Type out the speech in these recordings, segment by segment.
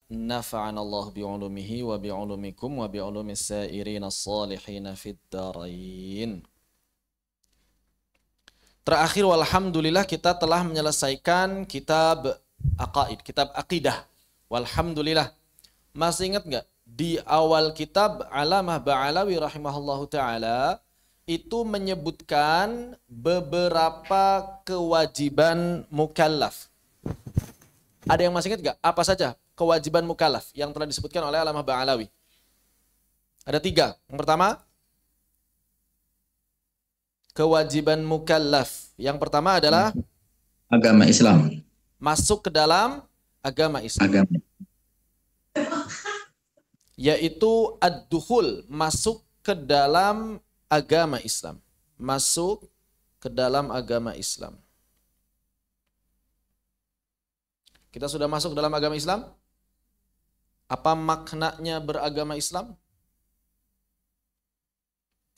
nafa'ana Allah bi'ulumihi wa bi'ulumikum wa bi'ulumis sairina salihina fid darain. Terakhir, walhamdulillah kita telah menyelesaikan kitab aqaid, kitab akidah. Walhamdulillah. Masih ingat nggak? Di awal kitab Alamah Ba'alawi rahimahullahu ta'ala itu menyebutkan beberapa kewajiban mukallaf. Ada yang masih ingat nggak? Apa saja kewajiban mukallaf yang telah disebutkan oleh Alamah Ba'alawi? Ada 3. Yang pertama, kewajiban mukallaf. Yang pertama adalah agama Islam. masuk ke dalam agama Islam. Agama. Yaitu ad-dukhul, masuk ke dalam agama Islam. Masuk ke dalam agama Islam. Kita sudah masuk dalam agama Islam? Apa maknanya beragama Islam?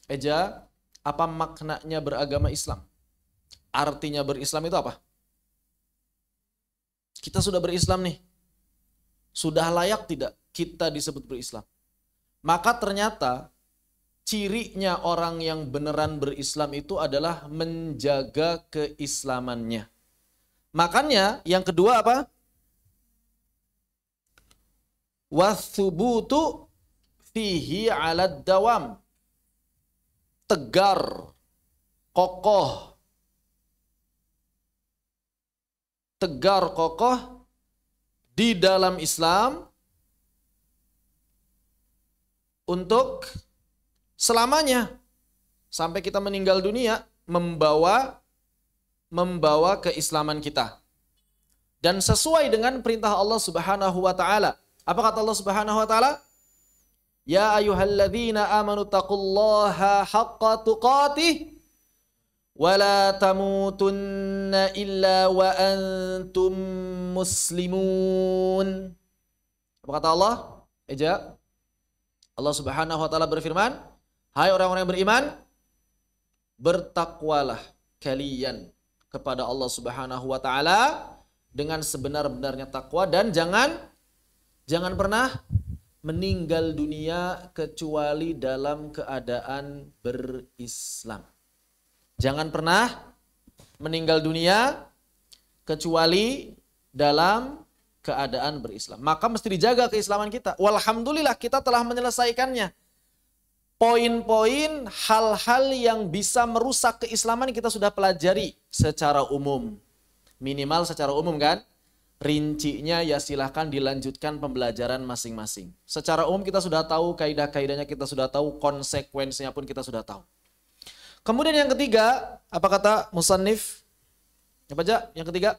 Eja, apa maknanya beragama Islam? Artinya berislam itu apa? Kita sudah berislam nih. Sudah layak tidak kita disebut berislam? Maka ternyata cirinya orang yang beneran berislam itu adalah menjaga keislamannya. Makanya yang kedua apa? Wathubutu fihi 'alad dawam. Tegar, kokoh. Tegar, kokoh di dalam Islam untuk selamanya. Sampai kita meninggal dunia membawa keislaman kita. Dan sesuai dengan perintah Allah Subhanahu wa taala. Apa kata Allah Subhanahu wa taala? Ya ayyuhalladzina amanu taqullaha haqqa tuqatih wa la tamutunna illa wa antum muslimun. Apa kata Allah? Eja. Allah Subhanahu wa taala berfirman, hai orang-orang yang beriman, bertakwalah kalian kepada Allah Subhanahu wa taala dengan sebenar-benarnya takwa dan jangan pernah meninggal dunia kecuali dalam keadaan berislam. Jangan pernah meninggal dunia kecuali dalam keadaan berislam. Maka mesti dijaga keislaman kita. Walhamdulillah kita telah menyelesaikannya. Poin-poin hal-hal yang bisa merusak keislaman kita sudah pelajari secara umum. Minimal secara umum kan? Rincinya ya silahkan dilanjutkan pembelajaran masing-masing. Secara umum kita sudah tahu, kaidah-kaidahnya kita sudah tahu, konsekuensinya pun kita sudah tahu. Kemudian yang ketiga, apa kata musannif? Apa aja? Yang ketiga?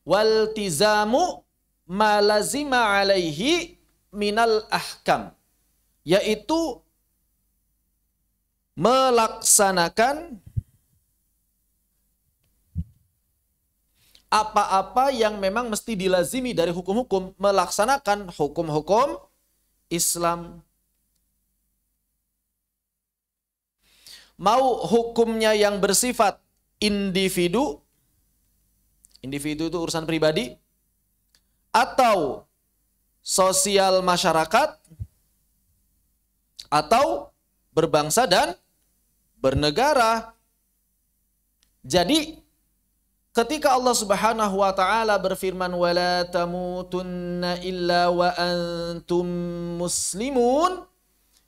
Waltizamu malazima alaihi minal ahkam. Yaitu melaksanakan apa-apa yang memang mesti dilazimi dari hukum-hukum, melaksanakan hukum-hukum Islam. Mau hukumnya yang bersifat individu, individu itu urusan pribadi, atau sosial masyarakat, atau berbangsa dan bernegara. Jadi ketika Allah Subhanahu wa taala berfirman wala tamutunna illa wa antum muslimun,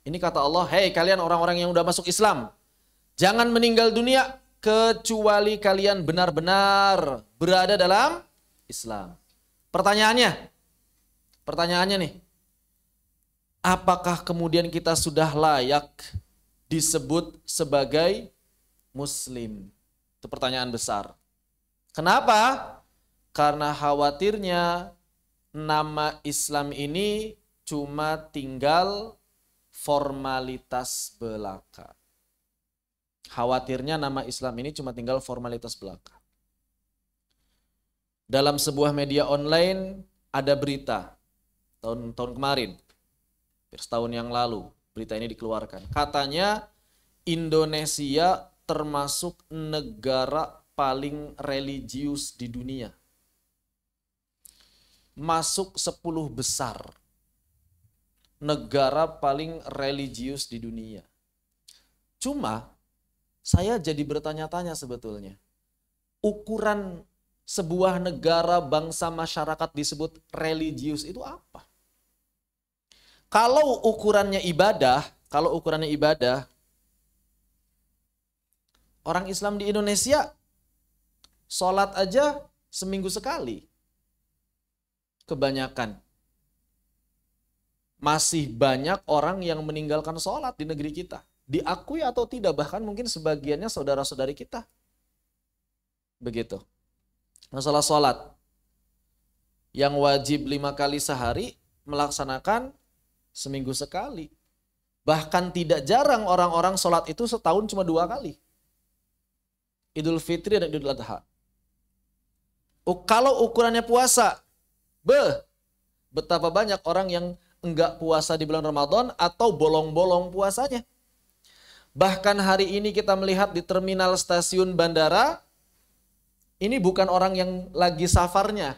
ini kata Allah, hei kalian orang-orang yang udah masuk Islam, jangan meninggal dunia kecuali kalian benar-benar berada dalam Islam. Pertanyaannya nih, apakah kemudian kita sudah layak disebut sebagai muslim? Itu pertanyaan besar. Kenapa? Karena khawatirnya nama Islam ini cuma tinggal formalitas belaka. Khawatirnya nama Islam ini cuma tinggal formalitas belaka. Dalam sebuah media online ada berita tahun kemarin, setahun yang lalu, berita ini dikeluarkan. Katanya Indonesia termasuk negara paling religius di dunia. masuk 10 besar negara paling religius di dunia. Cuma saya jadi bertanya-tanya sebetulnya, ukuran sebuah negara, bangsa, masyarakat disebut religius itu apa? Kalau ukurannya ibadah, orang Islam di Indonesia sholat aja seminggu sekali. Kebanyakan. Masih banyak orang yang meninggalkan sholat di negeri kita. Diakui atau tidak, bahkan mungkin sebagiannya saudara-saudari kita. Begitu. Masalah sholat. Yang wajib 5 kali sehari, melaksanakan seminggu sekali. Bahkan tidak jarang orang-orang sholat itu setahun cuma 2 kali. Idul Fitri dan Idul Adha. Kalau ukurannya puasa, betapa banyak orang yang enggak puasa di bulan Ramadan atau bolong-bolong puasanya. Bahkan hari ini kita melihat di terminal stasiun bandara, ini bukan orang yang lagi safarnya.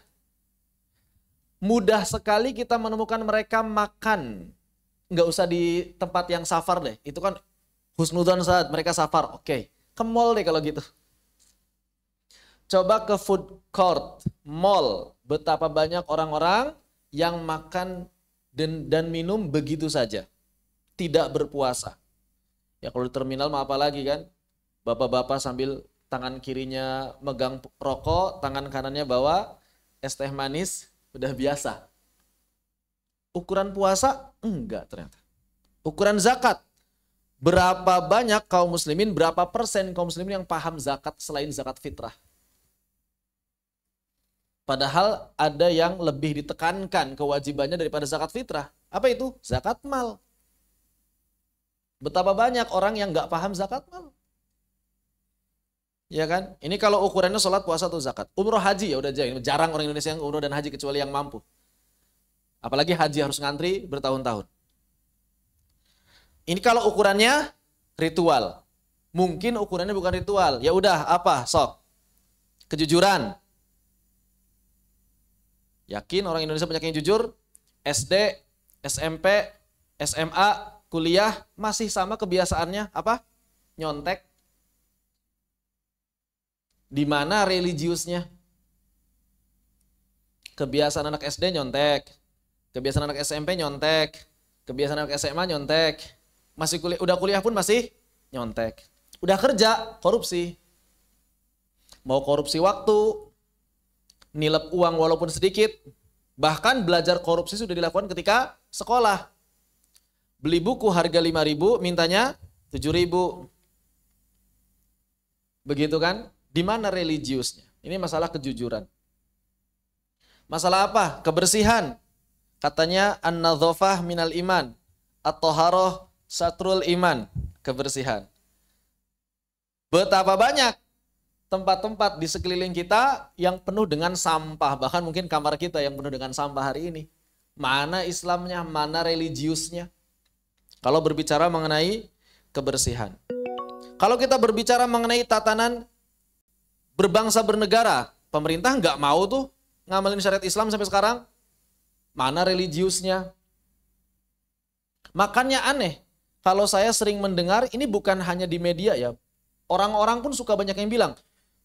Mudah sekali kita menemukan mereka makan. Enggak usah di tempat yang safar deh. Itu kan husnudzon saat mereka safar. Oke, ke mall deh kalau gitu. Coba ke food court, mall. Betapa banyak orang-orang yang makan dan minum begitu saja. Tidak berpuasa. Ya kalau di terminal mah apa lagi kan? Bapak-bapak sambil tangan kirinya megang rokok, tangan kanannya bawa es teh manis, udah biasa. Ukuran puasa? Enggak ternyata. Ukuran zakat? Berapa banyak kaum muslimin, berapa persen kaum muslimin yang paham zakat selain zakat fitrah? Padahal ada yang lebih ditekankan kewajibannya daripada zakat fitrah. Apa itu? Zakat mal. Betapa banyak orang yang nggak paham zakat mal. Ya kan? Ini kalau ukurannya sholat, puasa, atau zakat. Umroh haji ya udah jarang orang Indonesia yang umroh dan haji kecuali yang mampu. Apalagi haji harus ngantri bertahun-tahun. Ini kalau ukurannya ritual. Mungkin ukurannya bukan ritual. Ya udah apa? Sok. Kejujuran. Yakin orang Indonesia banyak yang jujur? SD, SMP, SMA, kuliah masih sama kebiasaannya apa? Nyontek. Di mana religiusnya? Kebiasaan anak SD nyontek, kebiasaan anak SMP nyontek, kebiasaan anak SMA nyontek. Masih kuliah, udah kuliah pun masih nyontek. Udah kerja, korupsi. Mau korupsi waktu, nilep uang walaupun sedikit. Bahkan belajar korupsi sudah dilakukan ketika sekolah. Beli buku harga 5.000, mintanya 7.000. Begitu kan? Di mana religiusnya? Ini masalah kejujuran. Masalah apa? Kebersihan. Katanya an-nadhafah minal iman. At-thaharah satrul iman. Kebersihan. Betapa banyak tempat-tempat di sekeliling kita yang penuh dengan sampah. Bahkan mungkin kamar kita yang penuh dengan sampah hari ini. Mana Islamnya, mana religiusnya? Kalau berbicara mengenai kebersihan. Kalau kita berbicara mengenai tatanan berbangsa bernegara, pemerintah nggak mau tuh ngamalin syariat Islam sampai sekarang. Mana religiusnya? Makanya aneh, kalau saya sering mendengar, ini bukan hanya di media ya. Orang-orang pun suka banyak yang bilang,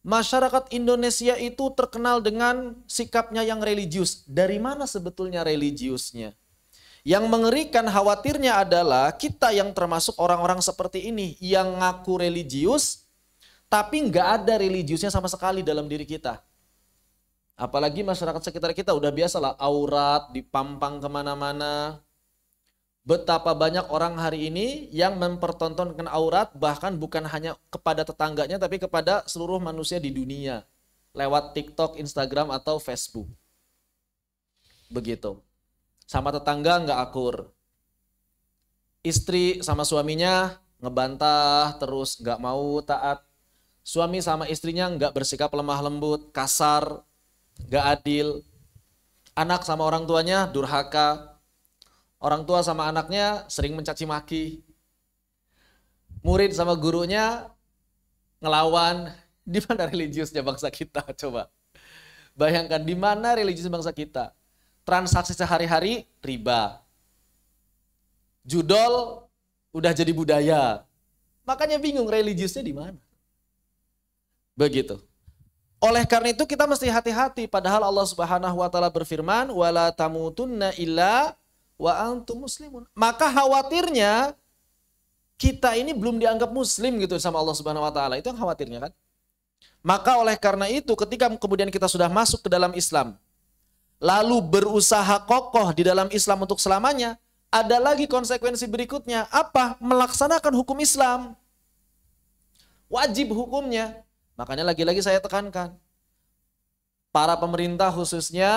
masyarakat Indonesia itu terkenal dengan sikapnya yang religius. Dari mana sebetulnya religiusnya? Yang mengerikan khawatirnya adalah kita yang termasuk orang-orang seperti ini, yang ngaku religius, tapi nggak ada religiusnya sama sekali dalam diri kita. Apalagi masyarakat sekitar kita udah biasalah aurat dipampang kemana-mana. Betapa banyak orang hari ini yang mempertontonkan aurat, bahkan bukan hanya kepada tetangganya, tapi kepada seluruh manusia di dunia. Lewat TikTok, Instagram, atau Facebook. Begitu. Sama tetangga nggak akur. Istri sama suaminya ngebantah terus, nggak mau taat. Suami sama istrinya nggak bersikap lemah lembut, kasar, nggak adil. Anak sama orang tuanya durhaka. Orang tua sama anaknya sering mencaci maki. Murid sama gurunya ngelawan. Di mana religiusnya bangsa kita? Coba bayangkan, di mana religius bangsa kita? transaksi sehari-hari riba. Judol udah jadi budaya. Makanya bingung religiusnya di mana. Begitu. Oleh karena itu kita mesti hati-hati, padahal Allah Subhanahu wa taala berfirman, "Wala tamutunna illa wa antum muslimun." Maka khawatirnya kita ini belum dianggap muslim gitu sama Allah Subhanahu wa taala. Itu yang khawatirnya kan? Maka oleh karena itu ketika kemudian kita sudah masuk ke dalam Islam, lalu berusaha kokoh di dalam Islam untuk selamanya, ada lagi konsekuensi berikutnya. Apa? Melaksanakan hukum Islam. Wajib hukumnya. Makanya lagi-lagi saya tekankan. Para pemerintah khususnya,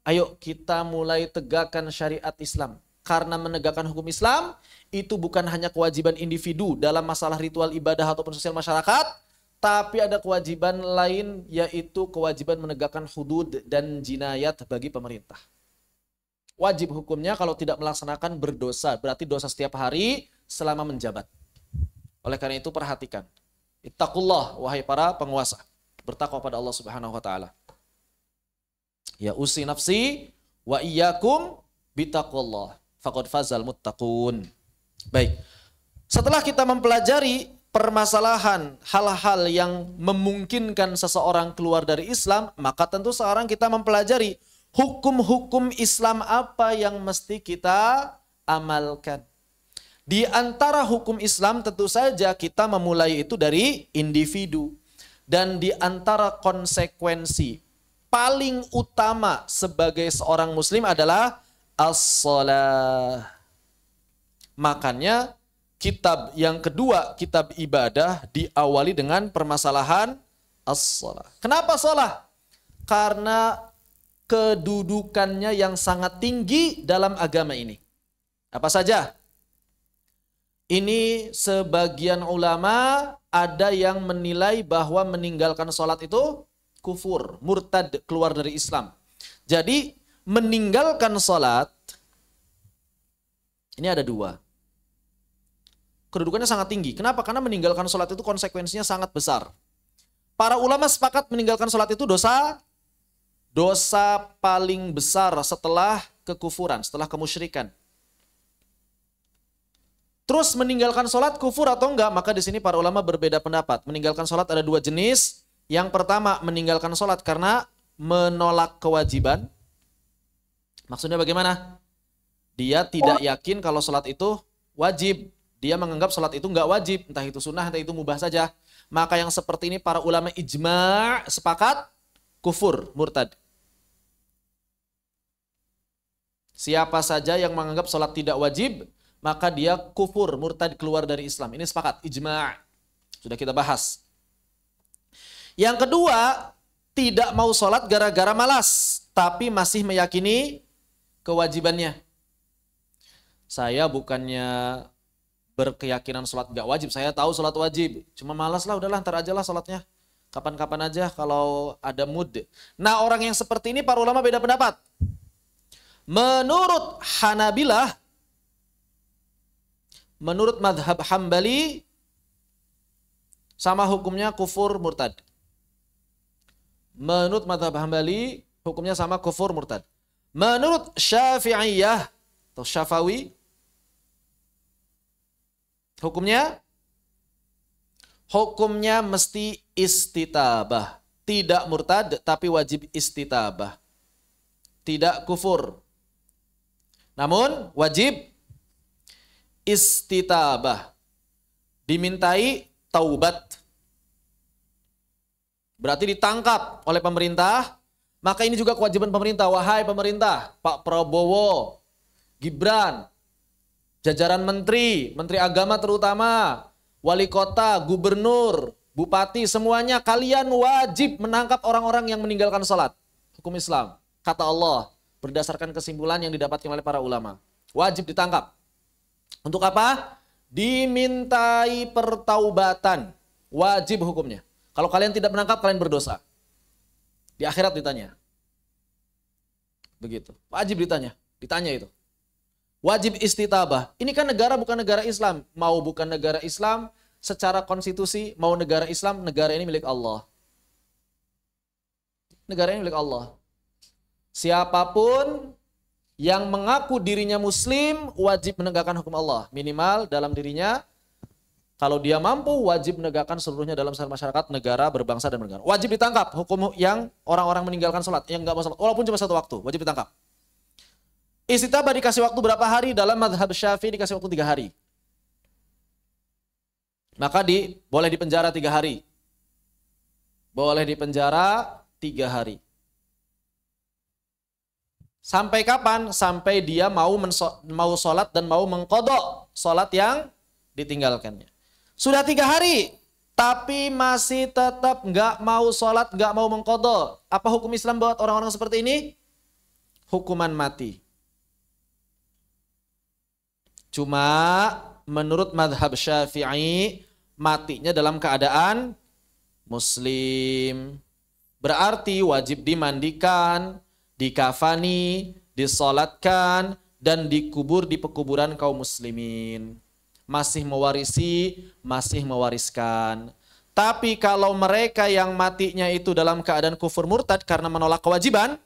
ayo kita mulai tegakkan syariat Islam. Karena menegakkan hukum Islam, itu bukan hanya kewajiban individu dalam masalah ritual ibadah ataupun sosial masyarakat, tapi ada kewajiban lain, yaitu kewajiban menegakkan hudud dan jinayat bagi pemerintah. Wajib hukumnya kalau tidak melaksanakan berdosa, berarti dosa setiap hari selama menjabat. Oleh karena itu perhatikan. Ittaqullah, wahai para penguasa. Bertakwa pada Allah Subhanahu wa taala. Ya usi nafsi wa iyyakum bitaqullah. Faqad fazal muttaqun. Baik. Setelah kita mempelajari permasalahan hal-hal yang memungkinkan seseorang keluar dari Islam, maka tentu sekarang kita mempelajari hukum-hukum Islam apa yang mesti kita amalkan. Di antara hukum Islam tentu saja kita memulai itu dari individu. Dan di antara konsekuensi paling utama sebagai seorang muslim adalah as-shalah. Makanya kitab yang kedua, kitab ibadah, diawali dengan permasalahan as-shalah. Kenapa shalah? Karena kedudukannya yang sangat tinggi dalam agama ini. Apa saja? Ini sebagian ulama ada yang menilai bahwa meninggalkan sholat itu kufur, murtad, keluar dari Islam. Jadi meninggalkan sholat, ini ada dua. Kedudukannya sangat tinggi. Kenapa? Karena meninggalkan sholat itu konsekuensinya sangat besar. Para ulama sepakat meninggalkan sholat itu dosa paling besar setelah kekufuran, setelah kemusyrikan. Terus meninggalkan sholat kufur atau enggak? Maka di sini para ulama berbeda pendapat. Meninggalkan sholat ada dua jenis. Yang pertama meninggalkan sholat karena menolak kewajiban. Maksudnya bagaimana? Dia tidak yakin kalau sholat itu wajib. Dia menganggap sholat itu enggak wajib. Entah itu sunnah, entah itu mubah saja. Maka yang seperti ini para ulama ijma' sepakat kufur, murtad. Siapa saja yang menganggap sholat tidak wajib, maka dia kufur, murtad, keluar dari Islam. Ini sepakat, ijma'. Sudah kita bahas. Yang kedua, tidak mau sholat gara-gara malas, tapi masih meyakini kewajibannya. Saya bukannya berkeyakinan sholat gak wajib, saya tahu sholat wajib. Cuma malas lah, udahlah ntar aja lah sholatnya. Kapan-kapan aja kalau ada mood. Nah orang yang seperti ini para ulama beda pendapat. Menurut Hanabilah, menurut madhab Hambali, sama hukumnya kufur murtad. Menurut madhab Hambali, hukumnya sama kufur murtad. Menurut Syafi'iyah atau Syafawi, hukumnya mesti istitabah. Tidak murtad, tapi wajib istitabah. Tidak kufur. Namun wajib istitabah, dimintai taubat. Berarti ditangkap oleh pemerintah, maka ini juga kewajiban pemerintah. Wahai pemerintah, Pak Prabowo, Gibran, jajaran menteri, menteri agama terutama, wali kota, gubernur, bupati, semuanya kalian wajib menangkap orang-orang yang meninggalkan salat. Hukum Islam, kata Allah, berdasarkan kesimpulan yang didapatkan oleh para ulama. Wajib ditangkap. Untuk apa? Dimintai pertaubatan. Wajib hukumnya. Kalau kalian tidak menangkap, kalian berdosa. Di akhirat ditanya. Begitu. Wajib ditanya. Ditanya itu. Wajib istitabah. Ini kan negara bukan negara Islam. Mau bukan negara Islam, secara konstitusi, mau negara Islam, negara ini milik Allah. Negara ini milik Allah. Siapapun Yang mengaku dirinya muslim wajib menegakkan hukum Allah. Minimal dalam dirinya, kalau dia mampu wajib menegakkan seluruhnya dalam masyarakat, negara, berbangsa dan bernegara. Wajib ditangkap hukum yang orang-orang meninggalkan sholat, yang nggak mau sholat, walaupun cuma 1 waktu, wajib ditangkap. Istitabah dikasih waktu berapa hari? Dalam madhab Syafi'i dikasih waktu 3 hari. Maka boleh dipenjara 3 hari. Boleh dipenjara 3 hari. Sampai kapan? Sampai dia mau sholat dan mau mengqadha sholat yang ditinggalkannya. Sudah 3 hari, tapi masih tetap nggak mau sholat, nggak mau mengqadha. Apa hukum Islam buat orang-orang seperti ini? Hukuman mati. Cuma menurut madhab Syafi'i, matinya dalam keadaan muslim. Berarti wajib dimandikan, dikafani, disolatkan, dan dikubur di pekuburan kaum muslimin. Masih mewarisi, masih mewariskan. Tapi kalau mereka yang matinya itu dalam keadaan kufur murtad karena menolak kewajiban,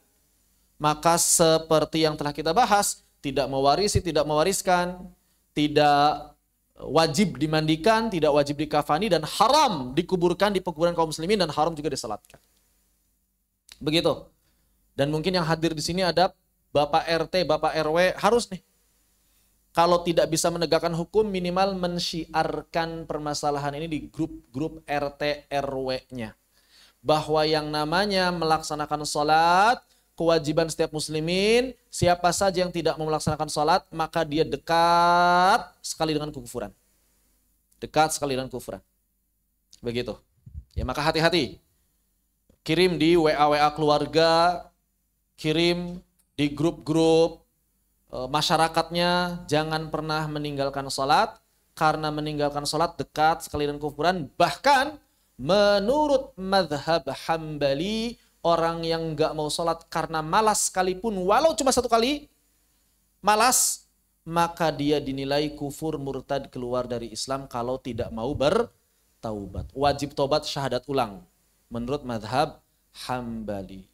maka seperti yang telah kita bahas, tidak mewarisi, tidak mewariskan, tidak wajib dimandikan, tidak wajib dikafani, dan haram dikuburkan di pekuburan kaum muslimin, dan haram juga disalatkan. Begitu. Dan mungkin yang hadir di sini ada Bapak RT, Bapak RW, harus nih. Kalau tidak bisa menegakkan hukum, minimal mensyiarkan permasalahan ini di grup-grup RT RW-nya. Bahwa yang namanya melaksanakan sholat, kewajiban setiap muslimin, siapa saja yang tidak mau melaksanakan sholat, maka dia dekat sekali dengan kekufuran. Dekat sekali dengan kekufuran. Begitu. Ya, maka hati-hati. Kirim di WA-WA keluarga, kirim di grup-grup masyarakatnya, jangan pernah meninggalkan sholat, karena meninggalkan sholat dekat sekali dengan kekufuran. Bahkan menurut madhab Hambali, orang yang nggak mau sholat karena malas sekalipun, walau cuma 1 kali malas, maka dia dinilai kufur murtad, keluar dari Islam kalau tidak mau bertaubat. Wajib taubat syahadat ulang menurut madhab Hambali.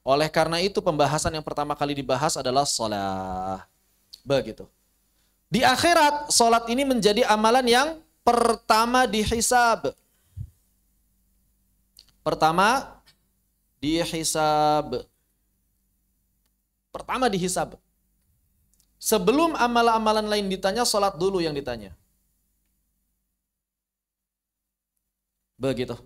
Oleh karena itu pembahasan yang pertama kali dibahas adalah sholat. Begitu. Di akhirat, sholat ini menjadi amalan yang pertama dihisab. Pertama dihisab. Pertama dihisab. Sebelum amalan-amalan lain ditanya, sholat dulu yang ditanya. Begitu.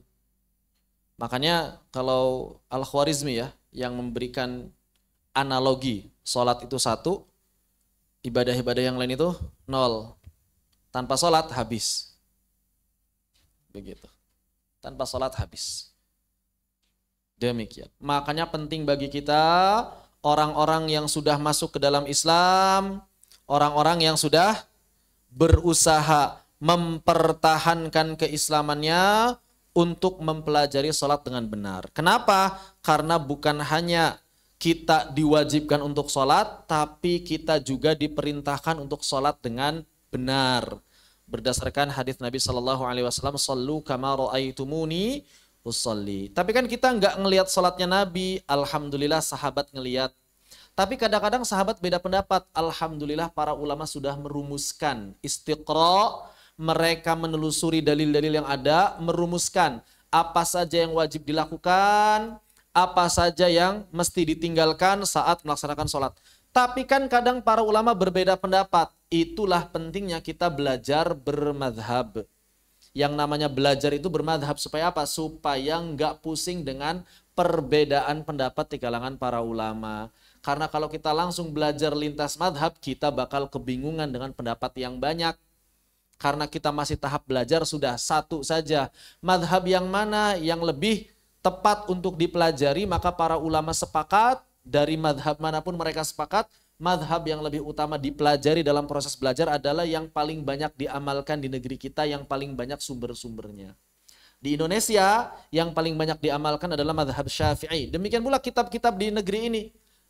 Makanya kalau Al-Khwarizmi ya, yang memberikan analogi sholat itu 1, ibadah-ibadah yang lain itu 0. Tanpa sholat habis. Begitu. Tanpa sholat habis. Demikian. Makanya penting bagi kita, orang-orang yang sudah masuk ke dalam Islam, orang-orang yang sudah berusaha mempertahankan keislamannya untuk mempelajari sholat dengan benar. Kenapa? Karena bukan hanya kita diwajibkan untuk sholat, tapi kita juga diperintahkan untuk sholat dengan benar. Berdasarkan hadis Nabi SAW, "Shallu kama ra'aitumuni usolli." Tapi kan kita nggak ngelihat sholatnya Nabi. Alhamdulillah sahabat ngelihat. Tapi kadang-kadang sahabat beda pendapat. Alhamdulillah para ulama sudah merumuskan istiqra. Mereka menelusuri dalil-dalil yang ada, merumuskan apa saja yang wajib dilakukan, apa saja yang mesti ditinggalkan saat melaksanakan sholat. Tapi kan kadang para ulama berbeda pendapat. Itulah pentingnya kita belajar bermadhab. Yang namanya belajar itu bermadhab supaya apa? Supaya nggak pusing dengan perbedaan pendapat di kalangan para ulama. Karena kalau kita langsung belajar lintas madhab, kita bakal kebingungan dengan pendapat yang banyak. Karena kita masih tahap belajar, sudah 1 saja. Madhab yang mana yang lebih tepat untuk dipelajari, maka para ulama sepakat, dari madhab manapun mereka sepakat, madhab yang lebih utama dipelajari dalam proses belajar adalah yang paling banyak diamalkan di negeri kita, yang paling banyak sumber-sumbernya. Di Indonesia, yang paling banyak diamalkan adalah madhab Syafi'i. Demikian pula kitab-kitab di negeri ini.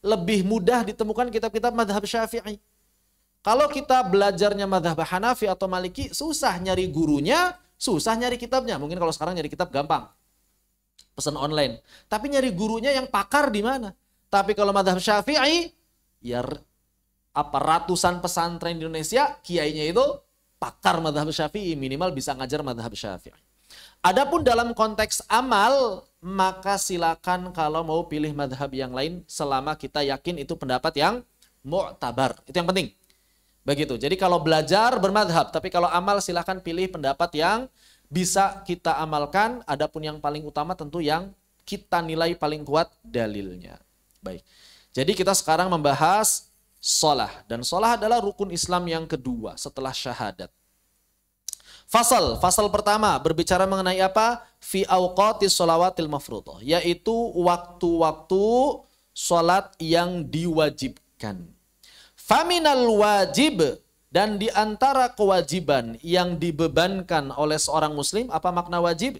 Lebih mudah ditemukan kitab-kitab madhab Syafi'i. Kalau kita belajarnya madhab Hanafi atau Maliki, susah nyari gurunya, susah nyari kitabnya. Mungkin kalau sekarang nyari kitab gampang. Pesan online. Tapi nyari gurunya yang pakar di mana? Tapi kalau madhab Syafi'i, Ya ratusan pesantren di Indonesia, kiainya itu pakar mazhab Syafi'i, minimal bisa ngajar mazhab Syafi'i. Adapun dalam konteks amal, maka silakan kalau mau pilih mazhab yang lain selama kita yakin itu pendapat yang mu'tabar. Itu yang penting. Begitu. Jadi kalau belajar bermadhab, tapi kalau amal silakan pilih pendapat yang bisa kita amalkan. Adapun yang paling utama tentu yang kita nilai paling kuat dalilnya. Baik. Jadi kita sekarang membahas shalah. Dan shalah adalah rukun Islam yang kedua setelah syahadat. Fasal pertama berbicara mengenai apa? Fi awqatis sholawatil mafruḍah, yaitu waktu-waktu sholat yang diwajibkan. Faminal wajib, dan di antara kewajiban yang dibebankan oleh seorang muslim, apa makna wajib?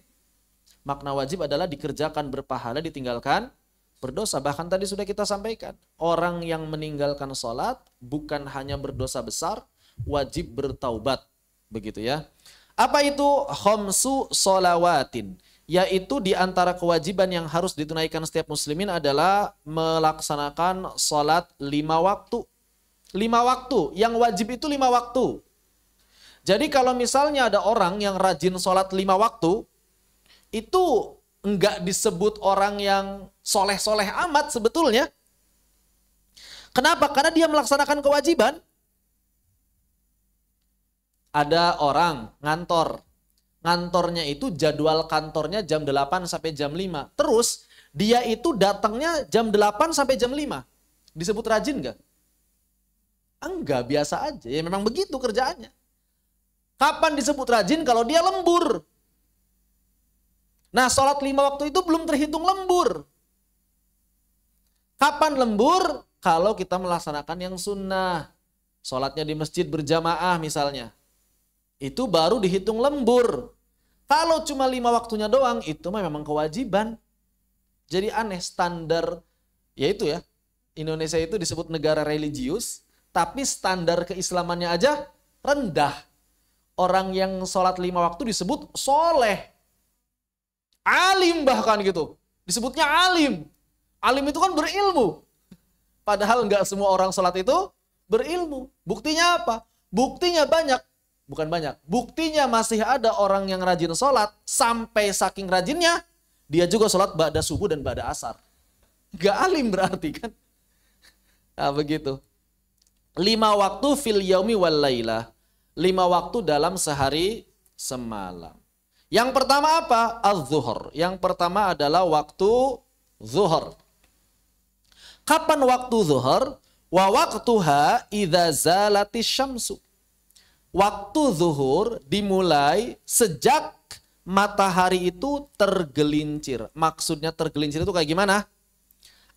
Makna wajib adalah dikerjakan berpahala, ditinggalkan berdosa. Bahkan tadi sudah kita sampaikan, orang yang meninggalkan sholat bukan hanya berdosa besar, wajib bertaubat. Begitu ya. Apa itu khamsu sholawatin? Yaitu di antara kewajiban yang harus ditunaikan setiap muslimin adalah melaksanakan sholat 5 waktu. 5 waktu, yang wajib itu 5 waktu. Jadi kalau misalnya ada orang yang rajin sholat 5 waktu, itu enggak disebut orang yang soleh-soleh amat sebetulnya. Kenapa? Karena dia melaksanakan kewajiban. Ada orang ngantor. Ngantornya itu jadwal kantornya jam 8 sampai jam 5. Terus dia itu datangnya jam 8 sampai jam 5. Disebut rajin enggak? Enggak, biasa aja. Ya memang begitu kerjaannya. Kapan disebut rajin? Kalau dia lembur. Nah, sholat 5 waktu itu belum terhitung lembur. Kapan lembur? Kalau kita melaksanakan yang sunnah. Sholatnya di masjid berjamaah misalnya. Itu baru dihitung lembur. Kalau cuma 5 waktunya doang, itu memang kewajiban. Jadi aneh, standar, yaitu ya, Indonesia itu disebut negara religius, tapi standar keislamannya aja rendah. Orang yang sholat 5 waktu disebut soleh. Alim bahkan gitu. Disebutnya alim. Alim itu kan berilmu. Padahal nggak semua orang sholat itu berilmu. Buktinya apa? Buktinya banyak. Bukan banyak. Buktinya masih ada orang yang rajin sholat. Sampai saking rajinnya, dia juga sholat ba'da subuh dan ba'da asar. Nggak alim berarti kan. Nah begitu. 5 waktu fil yaumi wal lailah. 5 waktu dalam sehari semalam. Yang pertama apa? Az-zuhur. Yang pertama adalah waktu zuhur. Kapan waktu zuhur? Wa waqtuha idza zalatis syamsu. Waktu zuhur dimulai sejak matahari itu tergelincir. Maksudnya tergelincir itu kayak gimana?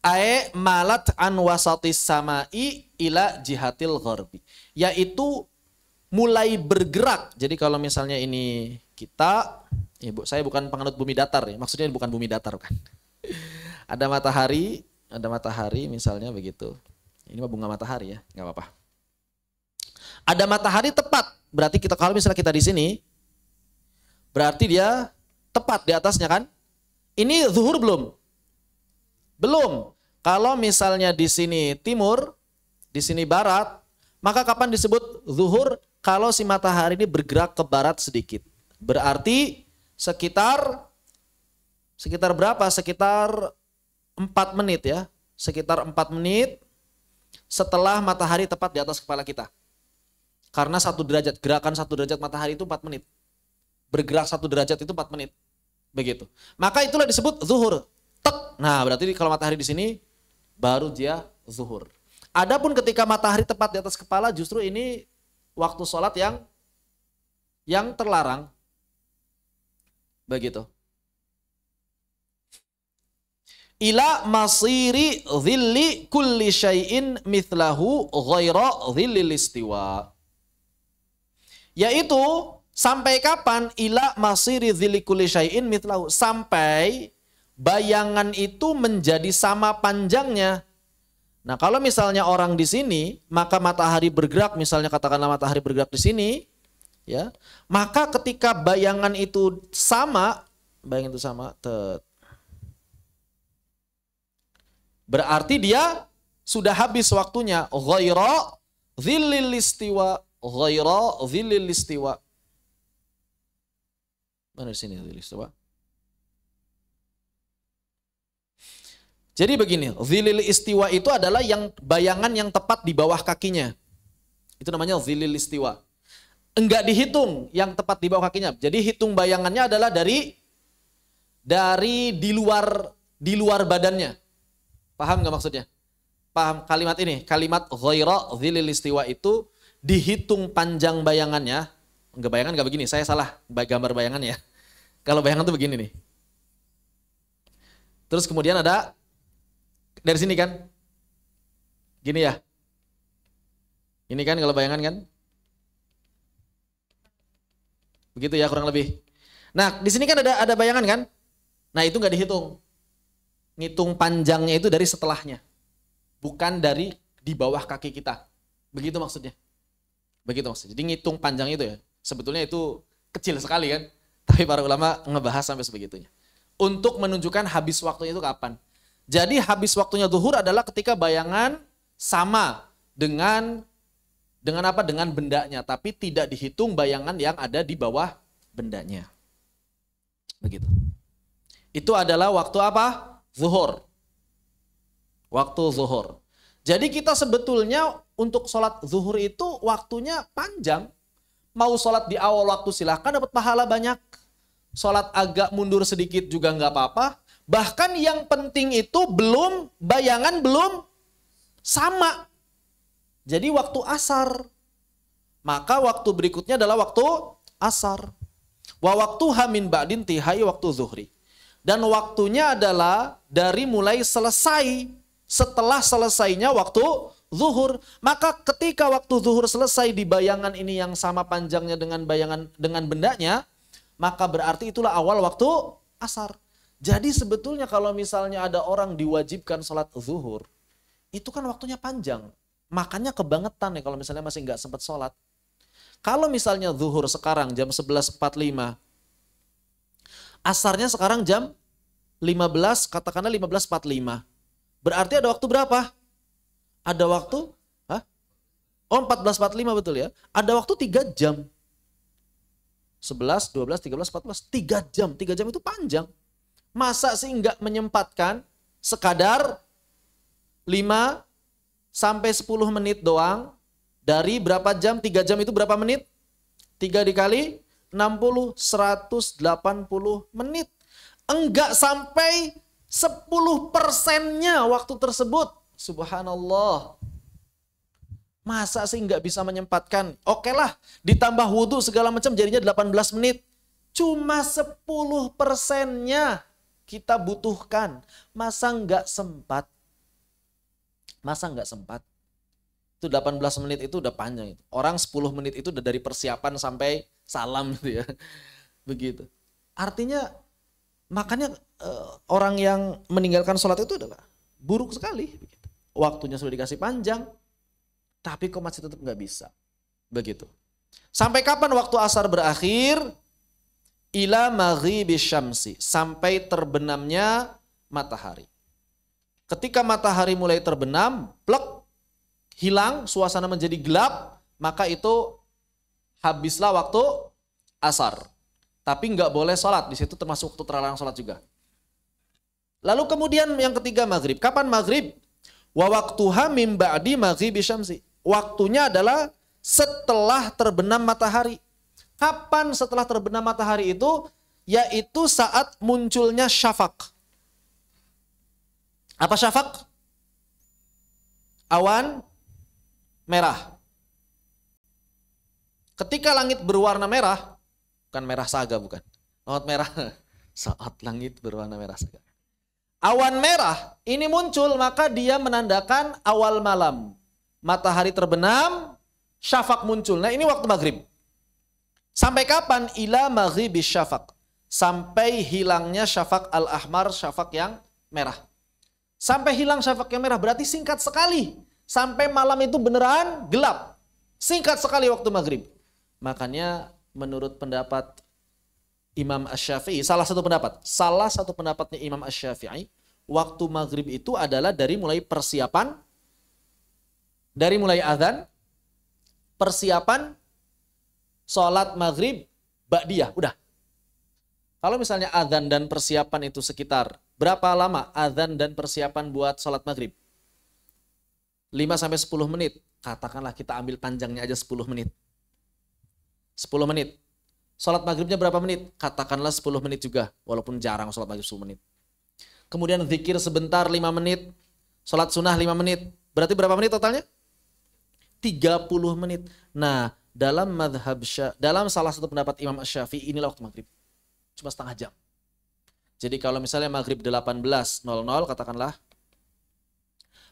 Ae malat an wasatis samai ila jihatil gharbi. Yaitu mulai bergerak. Jadi kalau misalnya ini kita, ibu saya bukan penganut bumi datar ya. Maksudnya bukan bumi datar kan. Ada matahari misalnya begitu. Ini mah bunga matahari ya, nggak apa-apa. Ada matahari tepat, berarti kita kalau misalnya kita di sini, berarti dia tepat di atasnya kan? Ini zuhur belum? Belum. Kalau misalnya di sini timur, di sini barat, maka kapan disebut zuhur? Kalau si matahari ini bergerak ke barat sedikit. Berarti sekitar berapa? Sekitar 4 menit ya. Sekitar 4 menit setelah matahari tepat di atas kepala kita. Karena 1 derajat, gerakan 1 derajat matahari itu 4 menit. Bergerak 1 derajat itu 4 menit. Begitu. Maka itulah disebut zuhur. Tek. Nah, berarti kalau matahari di sini baru dia zuhur. Adapun ketika matahari tepat di atas kepala, justru ini waktu sholat yang terlarang. Begitu. Ila masiri dhilli kulli syai'in mithlahu ghaira dhillil istiwa. Yaitu sampai kapan? Ila masiri dhilli kulli syai'in mithlahu. Sampai bayangan itu menjadi sama panjangnya. Nah, kalau misalnya orang di sini, maka matahari bergerak, misalnya katakanlah matahari bergerak di sini, ya. Maka ketika bayangan itu sama, berarti dia sudah habis waktunya, ghaira dhillil istiwa, ghaira dhillil istiwa. Mana di sini dhillil istiwa? Jadi begini, dhillil istiwa itu adalah yang bayangan yang tepat di bawah kakinya. Itu namanya dhillil istiwa. Enggak dihitung yang tepat di bawah kakinya. Jadi hitung bayangannya adalah dari di luar badannya. Paham nggak maksudnya? Paham kalimat ini? Kalimat ghaira dhillil istiwa itu dihitung panjang bayangannya. Enggak, bayangan nggak begini. Saya salah gambar bayangannya. Kalau bayangan tuh begini nih. Terus kemudian ada dari sini kan? Gini ya. Ini kan kalau bayangan kan? Begitu ya kurang lebih. Nah, di sini kan ada bayangan kan? Nah, itu nggak dihitung. Ngitung panjangnya itu dari setelahnya. Bukan dari di bawah kaki kita. Begitu maksudnya. Begitu maksudnya. Jadi ngitung panjang itu ya. Sebetulnya itu kecil sekali kan? Tapi para ulama ngebahas sampai sebegitunya. Untuk menunjukkan habis waktunya itu kapan. Jadi habis waktunya zuhur adalah ketika bayangan sama dengan apa? Dengan bendanya, tapi tidak dihitung bayangan yang ada di bawah bendanya. Begitu. Itu adalah waktu apa? Zuhur. Waktu zuhur. Jadi kita sebetulnya untuk sholat zuhur itu waktunya panjang. Mau sholat di awal waktu silahkan dapat pahala banyak. Sholat agak mundur sedikit juga nggak apa-apa. Bahkan yang penting itu bayangan belum sama. Jadi waktu asar. Maka waktu berikutnya adalah waktu asar. Wa waktu hamin ba'din tihai waktu zuhri. Dan waktunya adalah dari mulai selesai. Setelah selesainya waktu zuhur. Maka ketika waktu zuhur selesai di bayangan ini yang sama panjangnya dengan bendanya. Maka berarti itulah awal waktu asar. Jadi sebetulnya kalau misalnya ada orang diwajibkan sholat zuhur, itu kan waktunya panjang. Makanya kebangetan ya kalau misalnya masih nggak sempat sholat. Kalau misalnya zuhur sekarang jam 11.45, asarnya sekarang jam 15, katakanlah 15.45. Berarti ada waktu berapa? Ada waktu? Oh 14.45 betul ya. Ada waktu 3 jam. 11, 12, 13, 14, 3 jam. 3 jam itu panjang. Masa sih nggak menyempatkan sekadar 5 sampai 10 menit doang dari berapa jam? 3 jam itu berapa menit? 3 dikali 60, 180 menit. Enggak sampai 10%-nya waktu tersebut. Subhanallah. Masa sih nggak bisa menyempatkan? Oke lah, ditambah wudhu segala macam jadinya 18 menit. Cuma 10%-nya kita butuhkan. Masa nggak sempat? Masa nggak sempat? Itu 18 menit itu udah panjang. Orang 10 menit itu udah dari persiapan sampai salam gitu ya. Begitu. Artinya makanya orang yang meninggalkan sholat itu adalah buruk sekali. Begitu. Waktunya sudah dikasih panjang, tapi kok masih tetap nggak bisa. Begitu. Sampai kapan waktu asar berakhir? Ila maghribis syamsi, sampai terbenamnya matahari. Ketika matahari mulai terbenam, plek, hilang, suasana menjadi gelap, maka itu habislah waktu asar. Tapi nggak boleh sholat, di situ termasuk waktu terlarang sholat juga. Lalu kemudian yang ketiga maghrib. Kapan maghrib? Wa waktuha mim ba'di maghribis syamsi. Waktunya adalah setelah terbenam matahari. Kapan setelah terbenam matahari itu? Yaitu saat munculnya syafaq. Apa syafaq? Awan merah. Ketika langit berwarna merah, bukan merah saga bukan. Laut merah. Saat langit berwarna merah saga. Awan merah ini muncul maka dia menandakan awal malam. Matahari terbenam, syafaq muncul. Nah ini waktu maghrib. Sampai kapan? Ila maghribis syafaq. Sampai hilangnya syafaq al-ahmar, syafaq yang merah. Sampai hilang syafaq yang merah berarti singkat sekali. Sampai malam itu beneran gelap. Singkat sekali waktu maghrib. Makanya menurut pendapat Imam Asy-Syafi'i, salah satu pendapatnya Imam Asy-Syafi'i, waktu maghrib itu adalah dari mulai persiapan Dari mulai azan, persiapan, sholat maghrib, ba'diyah, udah. Kalau misalnya azan dan persiapan itu sekitar berapa lama azan dan persiapan buat sholat maghrib? 5-10 menit. Katakanlah kita ambil panjangnya aja 10 menit. 10 menit. Sholat maghribnya berapa menit? Katakanlah 10 menit juga. Walaupun jarang sholat maghrib 10 menit. Kemudian zikir sebentar 5 menit. Sholat sunnah 5 menit. Berarti berapa menit totalnya? 30 menit. Nah, dalam salah satu pendapat Imam Syafi'i inilah waktu maghrib. Cuma setengah jam. Jadi kalau misalnya maghrib 18.00 katakanlah,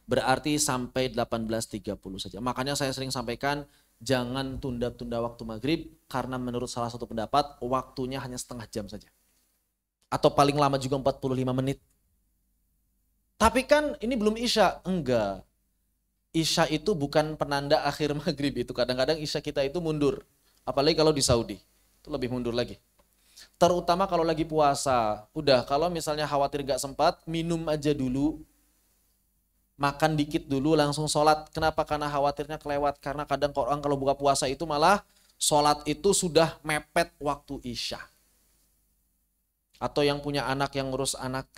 berarti sampai 18.30 saja. Makanya saya sering sampaikan, jangan tunda-tunda waktu maghrib, karena menurut salah satu pendapat, waktunya hanya setengah jam saja. Atau paling lama juga 45 menit. Tapi kan ini belum Isya. Enggak. Isya itu bukan penanda akhir maghrib itu. Kadang-kadang Isya kita itu mundur. Apalagi kalau di Saudi. Itu lebih mundur lagi. Terutama kalau lagi puasa. Udah, kalau misalnya khawatir gak sempat, minum aja dulu. Makan dikit dulu, langsung sholat. Kenapa? Karena khawatirnya kelewat. Karena kadang orang kalau buka puasa itu malah sholat itu sudah mepet waktu Isya. Atau yang punya anak yang ngurus anak.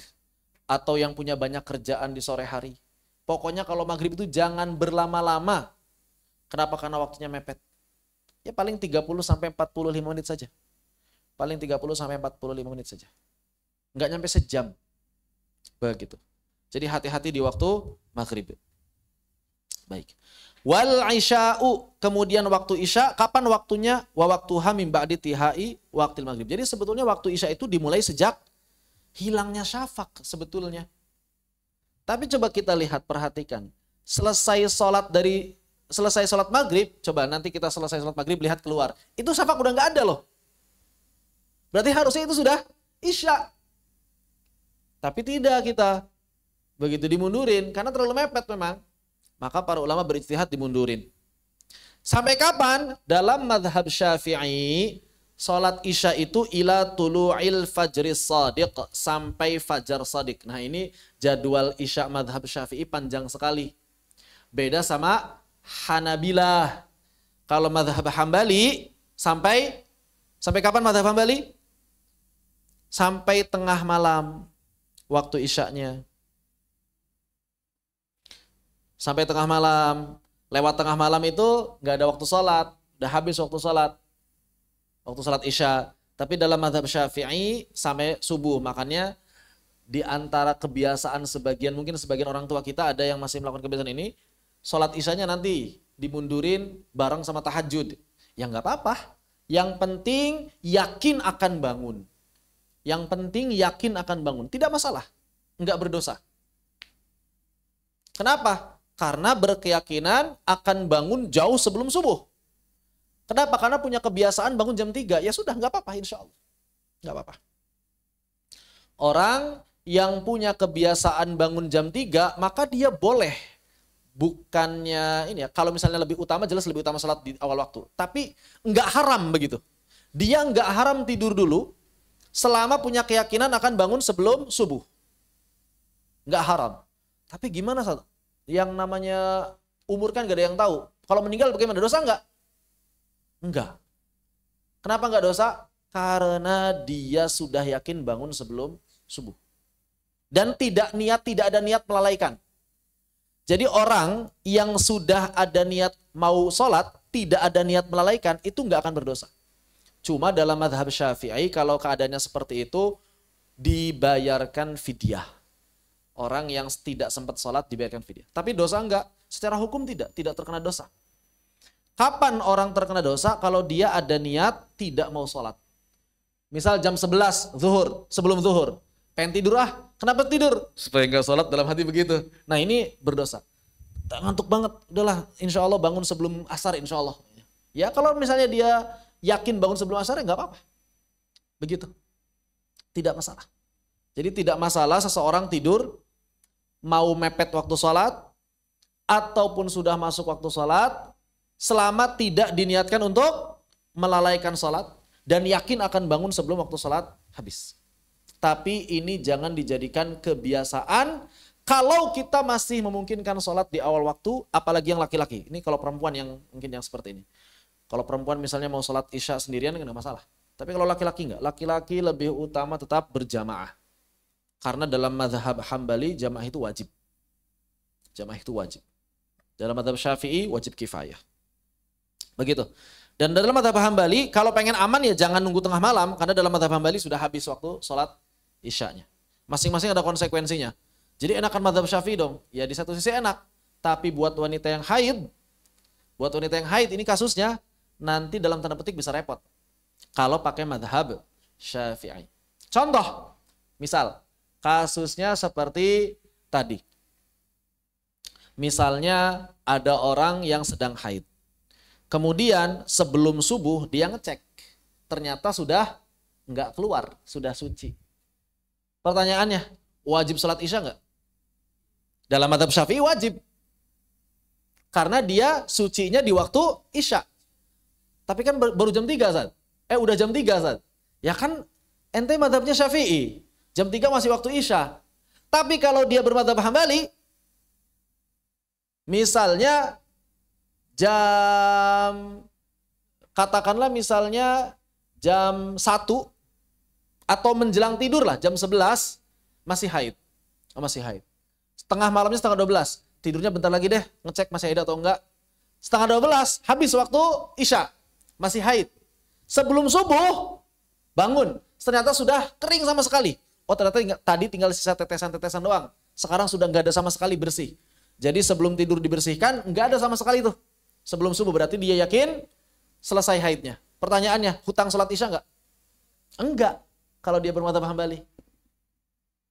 Atau yang punya banyak kerjaan di sore hari. Pokoknya kalau maghrib itu jangan berlama-lama. Kenapa? Karena waktunya mepet. Ya paling 30-45 menit saja. Paling 30-45 menit saja. Nggak nyampe sejam. Begitu. Jadi hati-hati di waktu maghrib. Baik. Wal isya'u, kemudian waktu isya, kapan waktunya? Wa waktuha min ba'di tihai waqtil maghrib. Jadi sebetulnya waktu isya itu dimulai sejak hilangnya syafaq sebetulnya. Tapi coba kita lihat, perhatikan. Selesai sholat maghrib, coba nanti kita selesai sholat maghrib, lihat keluar. Itu syafaq udah nggak ada loh. Berarti harusnya itu sudah isya. Tapi tidak kita. Begitu dimundurin, karena terlalu mepet memang. Maka para ulama berijtihad dimundurin. Sampai kapan? Dalam mazhab Syafi'i, sholat isya itu ila tulu'il fajris shadiq, sampai fajar shadiq. Nah ini jadwal isya mazhab Syafi'i panjang sekali. Beda sama Hanabilah. Kalau mazhab Hambali, sampai kapan mazhab Hambali? Sampai tengah malam waktu isyanya. Sampai tengah malam. Lewat tengah malam itu nggak ada waktu sholat. Udah habis waktu sholat. Waktu sholat isya. Tapi dalam mazhab Syafi'i sampai subuh. Makanya di antara kebiasaan mungkin sebagian orang tua kita ada yang masih melakukan kebiasaan ini. Sholat isyanya nanti dimundurin bareng sama tahajud. Ya nggak apa-apa. Yang penting yakin akan bangun. Yang penting yakin akan bangun. Tidak masalah. Nggak berdosa. Kenapa? Karena berkeyakinan akan bangun jauh sebelum subuh. Kenapa? Karena punya kebiasaan bangun jam 3. Ya sudah, nggak apa-apa insya Allah. Nggak apa-apa. Orang yang punya kebiasaan bangun jam 3, maka dia boleh. Bukannya ini ya, kalau misalnya lebih utama, jelas lebih utama salat di awal waktu. Tapi nggak haram begitu. Dia nggak haram tidur dulu, selama punya keyakinan akan bangun sebelum subuh. Nggak haram. Tapi gimana Ustaz? Yang namanya umur kan gak ada yang tahu. Kalau meninggal bagaimana? Dosa nggak? Enggak. Kenapa nggak dosa? Karena dia sudah yakin bangun sebelum subuh. Dan tidak ada niat melalaikan. Jadi orang yang sudah ada niat mau sholat, tidak ada niat melalaikan, itu nggak akan berdosa. Cuma dalam mazhab Syafi'i, kalau keadaannya seperti itu, dibayarkan fidyah. Orang yang tidak sempat sholat dibayarkan fidyah. Tapi dosa enggak, secara hukum tidak terkena dosa. Kapan orang terkena dosa? Kalau dia ada niat tidak mau sholat. Misal jam 11 zuhur, sebelum zuhur. Pengen tidur kenapa tidur? Supaya enggak sholat, dalam hati begitu. Nah ini berdosa. Ngantuk banget, udahlah insya Allah bangun sebelum asar insya Allah. Ya kalau misalnya dia yakin bangun sebelum asar ya enggak apa-apa. Begitu. Tidak masalah. Jadi tidak masalah seseorang tidur, mau mepet waktu sholat, ataupun sudah masuk waktu sholat, selama tidak diniatkan untuk melalaikan sholat, dan yakin akan bangun sebelum waktu sholat habis. Tapi ini jangan dijadikan kebiasaan, Kalau kita masih memungkinkan sholat di awal waktu, apalagi yang laki-laki. Ini kalau perempuan yang mungkin yang seperti ini. Kalau perempuan misalnya mau sholat isya sendirian nggak masalah. Tapi kalau laki-laki nggak. Laki-laki lebih utama tetap berjamaah. Karena dalam mazhab Hambali jamaah itu wajib. Jamaah itu wajib. Dalam mazhab Syafi'i wajib kifayah. Begitu. Dan dalam mazhab Hambali kalau pengen aman ya jangan nunggu tengah malam. Karena dalam mazhab Hambali sudah habis waktu sholat isyanya. Masing-masing ada konsekuensinya. Jadi enakan mazhab Syafi'i dong. Ya di satu sisi enak. Tapi buat wanita yang haid ini kasusnya nanti dalam tanda petik bisa repot. Kalau pakai mazhab Syafi'i. Contoh, misal kasusnya seperti tadi. Misalnya ada orang yang sedang haid. Kemudian sebelum subuh dia ngecek. Ternyata sudah nggak keluar, sudah suci. Pertanyaannya, wajib sholat isya nggak? Dalam mazhab Syafi'i wajib. Karena dia sucinya di waktu isya. Tapi kan baru jam 3 Ustaz. Udah jam 3 Ustaz. Ya kan ente mazhabnya Syafi'i. Jam 3 masih waktu isya. Tapi kalau dia bermadzhab Hambali, misalnya katakanlah misalnya jam 1 atau menjelang tidur lah, jam 11 masih haid. Masih haid. Setengah malamnya setengah 12. Tidurnya bentar lagi deh, ngecek masih haid atau enggak. Setengah 12, habis waktu isya. Masih haid. Sebelum subuh, bangun. Ternyata sudah kering sama sekali. Oh ternyata tadi tinggal sisa tetesan-tetesan doang. Sekarang sudah enggak ada sama sekali bersih. Jadi sebelum tidur dibersihkan, enggak ada sama sekali tuh. Sebelum subuh berarti dia yakin selesai haidnya. Pertanyaannya, hutang sholat isya enggak? Enggak. Kalau dia bermadzhab Hambali.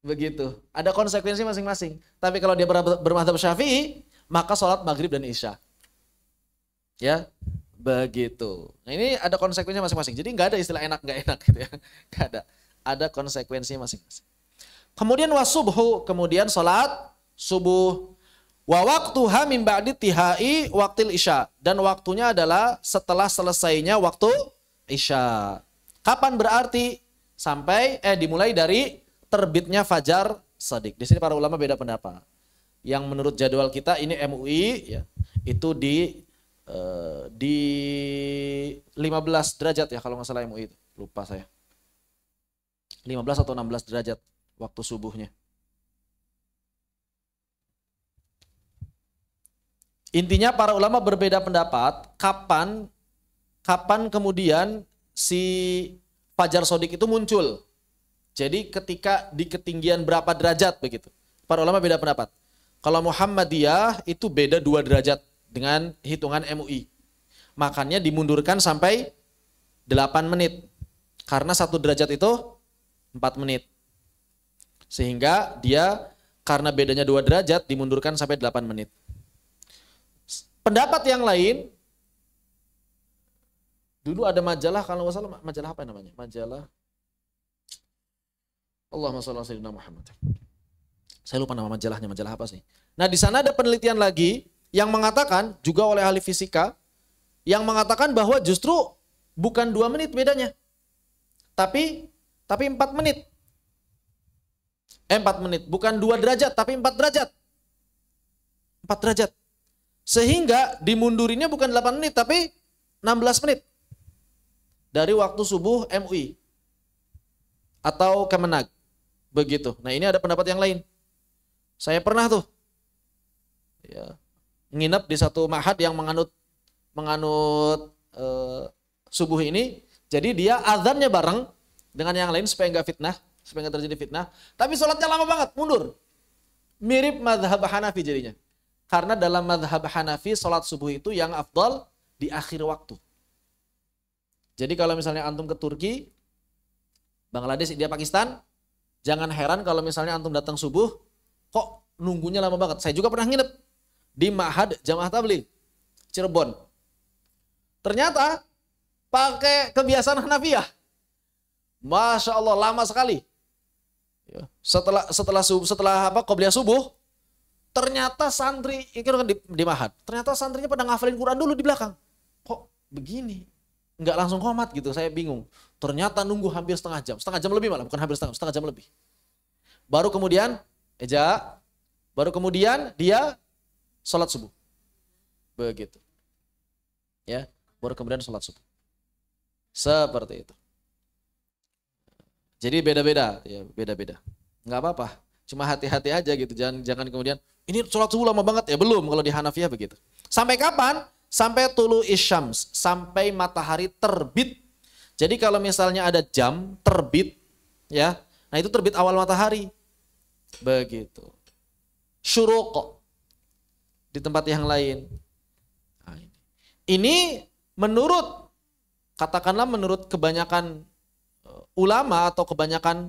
Begitu. Ada konsekuensi masing-masing. Tapi kalau dia bermadzhab Syafi'i, maka sholat maghrib dan isya. Ya, begitu. Nah ini ada konsekuensinya masing-masing. Jadi nggak ada istilah enak nggak enak gitu ya. Nggak ada. Ada konsekuensinya masing-masing. Kemudian wasubhu, kemudian sholat subuh. Wa waktuha min ba'di tihai waktil isya. Dan waktunya adalah setelah selesainya waktu isya. Kapan berarti? Sampai dimulai dari terbitnya fajar shadiq. Di sini para ulama beda pendapat. Yang menurut jadwal kita ini MUI ya, itu di 15 derajat ya kalau nggak salah MUI itu. Lupa saya. 15 atau 16 derajat waktu subuhnya. Intinya para ulama berbeda pendapat kapan kemudian si fajar shadiq itu muncul. Jadi ketika di ketinggian berapa derajat begitu. Para ulama beda pendapat. Kalau Muhammadiyah itu beda 2 derajat dengan hitungan MUI. Makanya dimundurkan sampai 8 menit. Karena 1 derajat itu 4 menit. Sehingga dia karena bedanya 2 derajat dimundurkan sampai 8 menit. Pendapat yang lain, dulu ada majalah, kalau nggak salah majalah apa namanya? Majalah Allahumma shalli ala sayyidina Muhammad. Saya lupa nama majalahnya, majalah apa sih? Nah, di sana ada penelitian lagi yang mengatakan juga oleh ahli fisika yang mengatakan bahwa justru bukan 2 menit bedanya. Tapi 4 menit. 4 menit, bukan 2 derajat tapi 4 derajat. 4 derajat. Sehingga dimundurinnya bukan 8 menit tapi 16 menit. Dari waktu subuh MUI atau Kemenag. Begitu. Nah ini ada pendapat yang lain. Saya pernah tuh ya, nginep di satu ma'had yang menganut subuh ini. Jadi dia azannya bareng dengan yang lain supaya nggak fitnah, supaya nggak terjadi fitnah. Tapi sholatnya lama banget, mundur. Mirip mazhab Hanafi jadinya. Karena dalam mazhab Hanafi sholat subuh itu yang afdal di akhir waktu. Jadi kalau misalnya antum ke Turki, Bangladesh, India, Pakistan, jangan heran kalau misalnya antum datang subuh, kok nunggunya lama banget. Saya juga pernah nginep di Ma'had Jamaah Tabligh Cirebon. Ternyata pakai kebiasaan Hanafiyah. Masya Allah, lama sekali. Setelah qobliyah subuh, ternyata santri, ini kan di Ma'had, ternyata santrinya pada ngafalin Quran dulu di belakang. Kok begini? Nggak langsung qomat gitu, saya bingung. Ternyata nunggu hampir setengah jam lebih malah, bukan hampir setengah jam lebih. Baru kemudian, Eja, baru kemudian dia sholat subuh. Begitu. Ya, baru kemudian sholat subuh. Seperti itu. Jadi beda-beda, ya beda-beda. Nggak apa-apa, cuma hati-hati aja gitu. Jangan kemudian ini sholat subuh lama banget ya, belum. Kalau di Hanafiyah begitu. Sampai kapan? Sampai tulu isyams, sampai matahari terbit. Jadi kalau misalnya ada jam terbit, ya, nah itu terbit awal matahari, begitu. Syuruq di tempat yang lain. Nah, ini menurut, katakanlah menurut kebanyakan ulama atau kebanyakan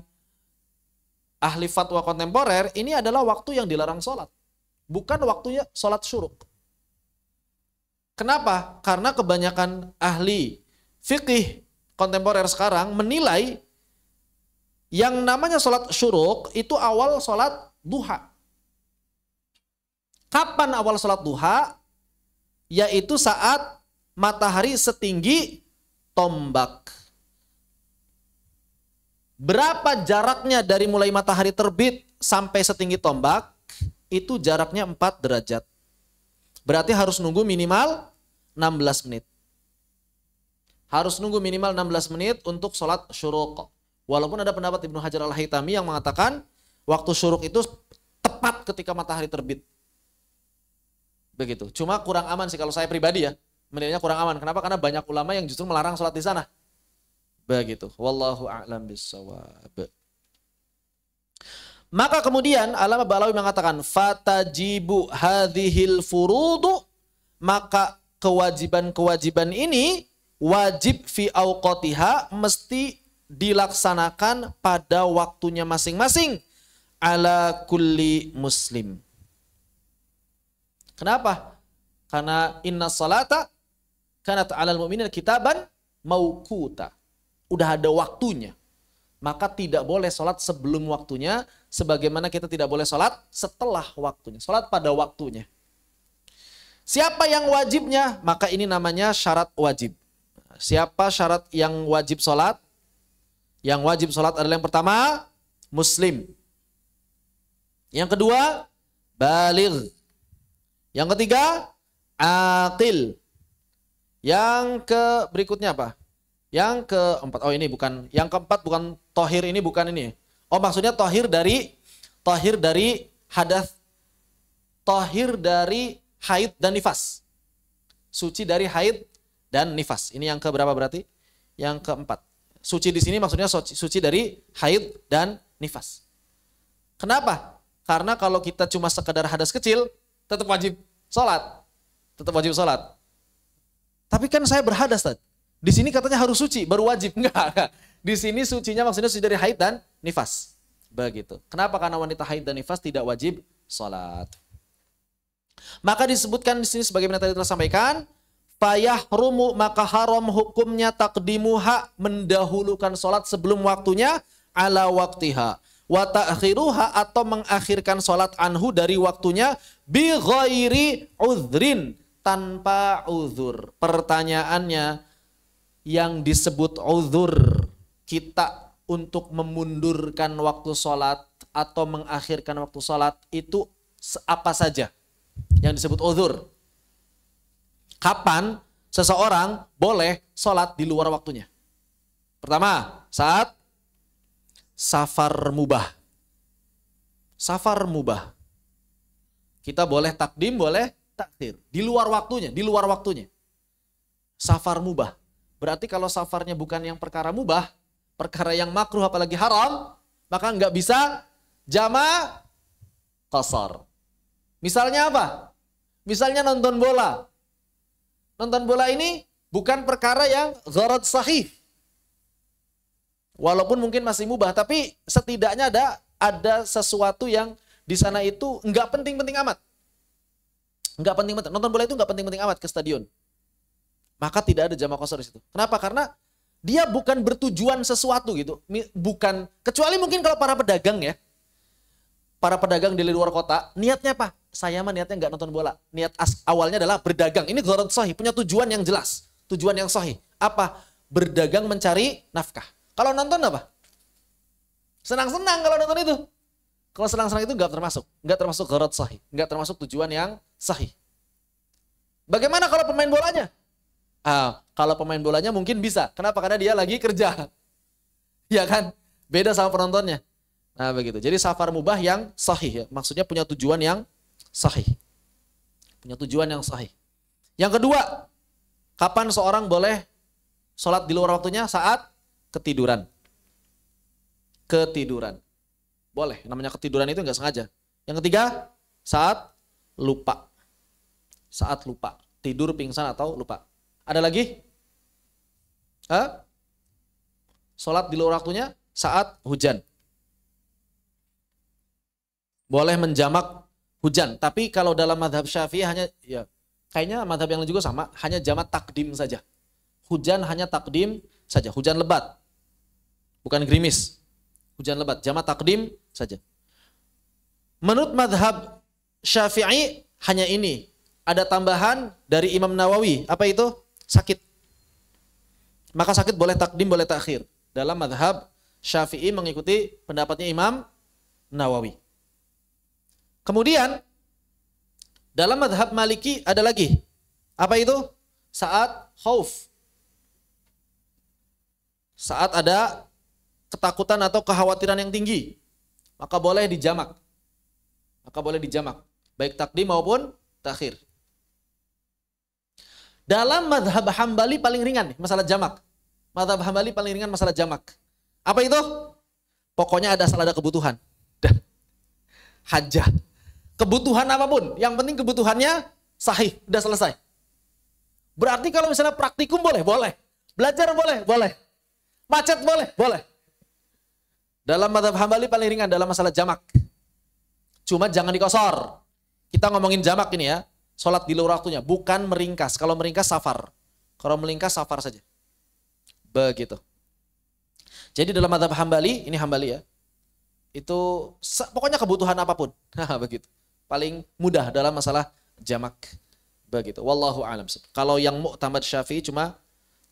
ahli fatwa kontemporer, ini adalah waktu yang dilarang sholat. Bukan waktunya sholat syuruq. Kenapa? Karena kebanyakan ahli fikih kontemporer sekarang menilai yang namanya sholat syuruq itu awal sholat duha. Kapan awal sholat duha? Yaitu saat matahari setinggi tombak. Berapa jaraknya dari mulai matahari terbit sampai setinggi tombak? Itu jaraknya 4 derajat. Berarti harus nunggu minimal 16 menit. Harus nunggu minimal 16 menit untuk sholat syuruq. Walaupun ada pendapat Ibnu Hajar al-Haytami yang mengatakan waktu syuruq itu tepat ketika matahari terbit. Begitu. Cuma kurang aman sih kalau saya pribadi ya. Menilainya kurang aman. Kenapa? Karena banyak ulama yang justru melarang sholat di sana. Begitu. Wallahu a'lam bissawab. Maka kemudian Allamah Balawi mengatakan fatajibu hadhil furudu, maka kewajiban-kewajiban ini wajib fi auqatiha, mesti dilaksanakan pada waktunya masing-masing ala kulli muslim. Kenapa? Karena inna salata kanat 'alal mu'minina kitaban mauquta. Udah ada waktunya. Maka tidak boleh sholat sebelum waktunya, sebagaimana kita tidak boleh sholat setelah waktunya. Sholat pada waktunya. Siapa yang wajibnya? Maka ini namanya syarat wajib. Siapa syarat yang wajib sholat? Yang wajib sholat adalah yang pertama, muslim. Yang kedua, baligh. Yang ketiga, aqil. Yang berikutnya apa? Yang keempat, oh ini bukan, yang keempat bukan tohir, ini bukan ini. Oh maksudnya tohir dari hadas, tohir dari haid dan nifas. Suci dari haid dan nifas. Ini yang keberapa berarti? Yang keempat. Suci di sini maksudnya suci dari haid dan nifas. Kenapa? Karena kalau kita cuma sekedar hadas kecil, tetap wajib sholat. Tetap wajib sholat. Tapi kan saya berhadas tadi. Di sini katanya harus suci, baru wajib. Enggak. Di sini sucinya maksudnya suci dari haid dan nifas. Begitu. Kenapa? Karena wanita haid dan nifas tidak wajib sholat. Maka disebutkan di sini sebagaimana tadi telah sampaikan, fayahrumu, maka haram hukumnya taqdimuha, mendahulukan sholat sebelum waktunya, ala waktiha. Wa ta'khiruha, atau mengakhirkan sholat anhu dari waktunya, bi ghairi udhrin, tanpa uzur. Pertanyaannya, yang disebut uzur kita untuk memundurkan waktu sholat atau mengakhirkan waktu sholat itu apa saja yang disebut uzur? Kapan seseorang boleh sholat di luar waktunya? Pertama, saat safar mubah. Safar mubah. Kita boleh takdim, boleh takhir. Di luar waktunya, di luar waktunya. Safar mubah. Berarti kalau safarnya bukan yang perkara mubah, perkara yang makruh apalagi haram, maka nggak bisa jama' qasar. Misalnya apa? Misalnya nonton bola. Nonton bola ini bukan perkara yang gharad sahih. Walaupun mungkin masih mubah, tapi setidaknya ada sesuatu yang di sana itu nggak penting-penting amat. Nggak penting-penting. Nonton bola itu nggak penting-penting amat ke stadion. Maka tidak ada jama' qasar di situ. Kenapa? Karena dia bukan bertujuan sesuatu gitu. Bukan, kecuali mungkin kalau para pedagang ya. Para pedagang di luar kota, niatnya apa? Saya mah niatnya nggak nonton bola. Niat awalnya adalah berdagang. Ini gharad sahih, punya tujuan yang jelas. Tujuan yang sahih. Apa? Berdagang mencari nafkah. Kalau nonton apa? Senang-senang kalau nonton itu. Kalau senang-senang itu nggak termasuk gharad sahih, nggak termasuk tujuan yang sahih. Bagaimana kalau pemain bolanya? Kalau pemain bolanya mungkin bisa. Kenapa? Karena dia lagi kerja. Ya kan? Beda sama penontonnya. Nah begitu. Jadi safar mubah yang sahih ya. Maksudnya punya tujuan yang sahih. Punya tujuan yang sahih. Yang kedua, kapan seorang boleh sholat di luar waktunya? Saat ketiduran. Ketiduran. Boleh. Namanya ketiduran itu nggak sengaja. Yang ketiga, saat lupa. Saat lupa. Tidur, pingsan, atau lupa. Ada lagi? Sholat di luar waktunya saat hujan. Boleh menjamak hujan. Tapi kalau dalam madhab Syafi'i hanya, ya kayaknya madhab yang lain juga sama, hanya jamak takdim saja. Hujan hanya takdim saja. Hujan lebat. Bukan gerimis. Hujan lebat. Jamak takdim saja. Menurut madhab Syafi'i hanya ini. Ada tambahan dari Imam Nawawi. Apa itu? Sakit. Maka sakit boleh takdim, boleh takhir. Dalam madhab Syafi'i mengikuti pendapatnya Imam Nawawi. Kemudian dalam madhab Maliki ada lagi. Apa itu? Saat khauf. Saat ada ketakutan atau kekhawatiran yang tinggi. Maka boleh dijamak. Baik takdim maupun takhir. Dalam madhab Hambali paling ringan masalah jamak. Madhab Hambali paling ringan masalah jamak. Apa itu? Pokoknya ada kebutuhan. Hajah. Kebutuhan apapun. Yang penting kebutuhannya sahih. Udah selesai. Berarti kalau misalnya praktikum boleh. Belajar boleh. Macet boleh. Dalam madhab Hambali paling ringan dalam masalah jamak. Cuma jangan dikosor. Kita ngomongin jamak ini ya. Sholat di luar waktunya, bukan meringkas. Kalau meringkas safar. Kalau melingkas safar saja. Begitu. Jadi dalam madhab Hambali, ini Hambali ya. Itu pokoknya kebutuhan apapun. Begitu. Paling mudah dalam masalah jamak. Begitu. Wallahu a'lam. Kalau yang mu'tamad Syafi'i cuma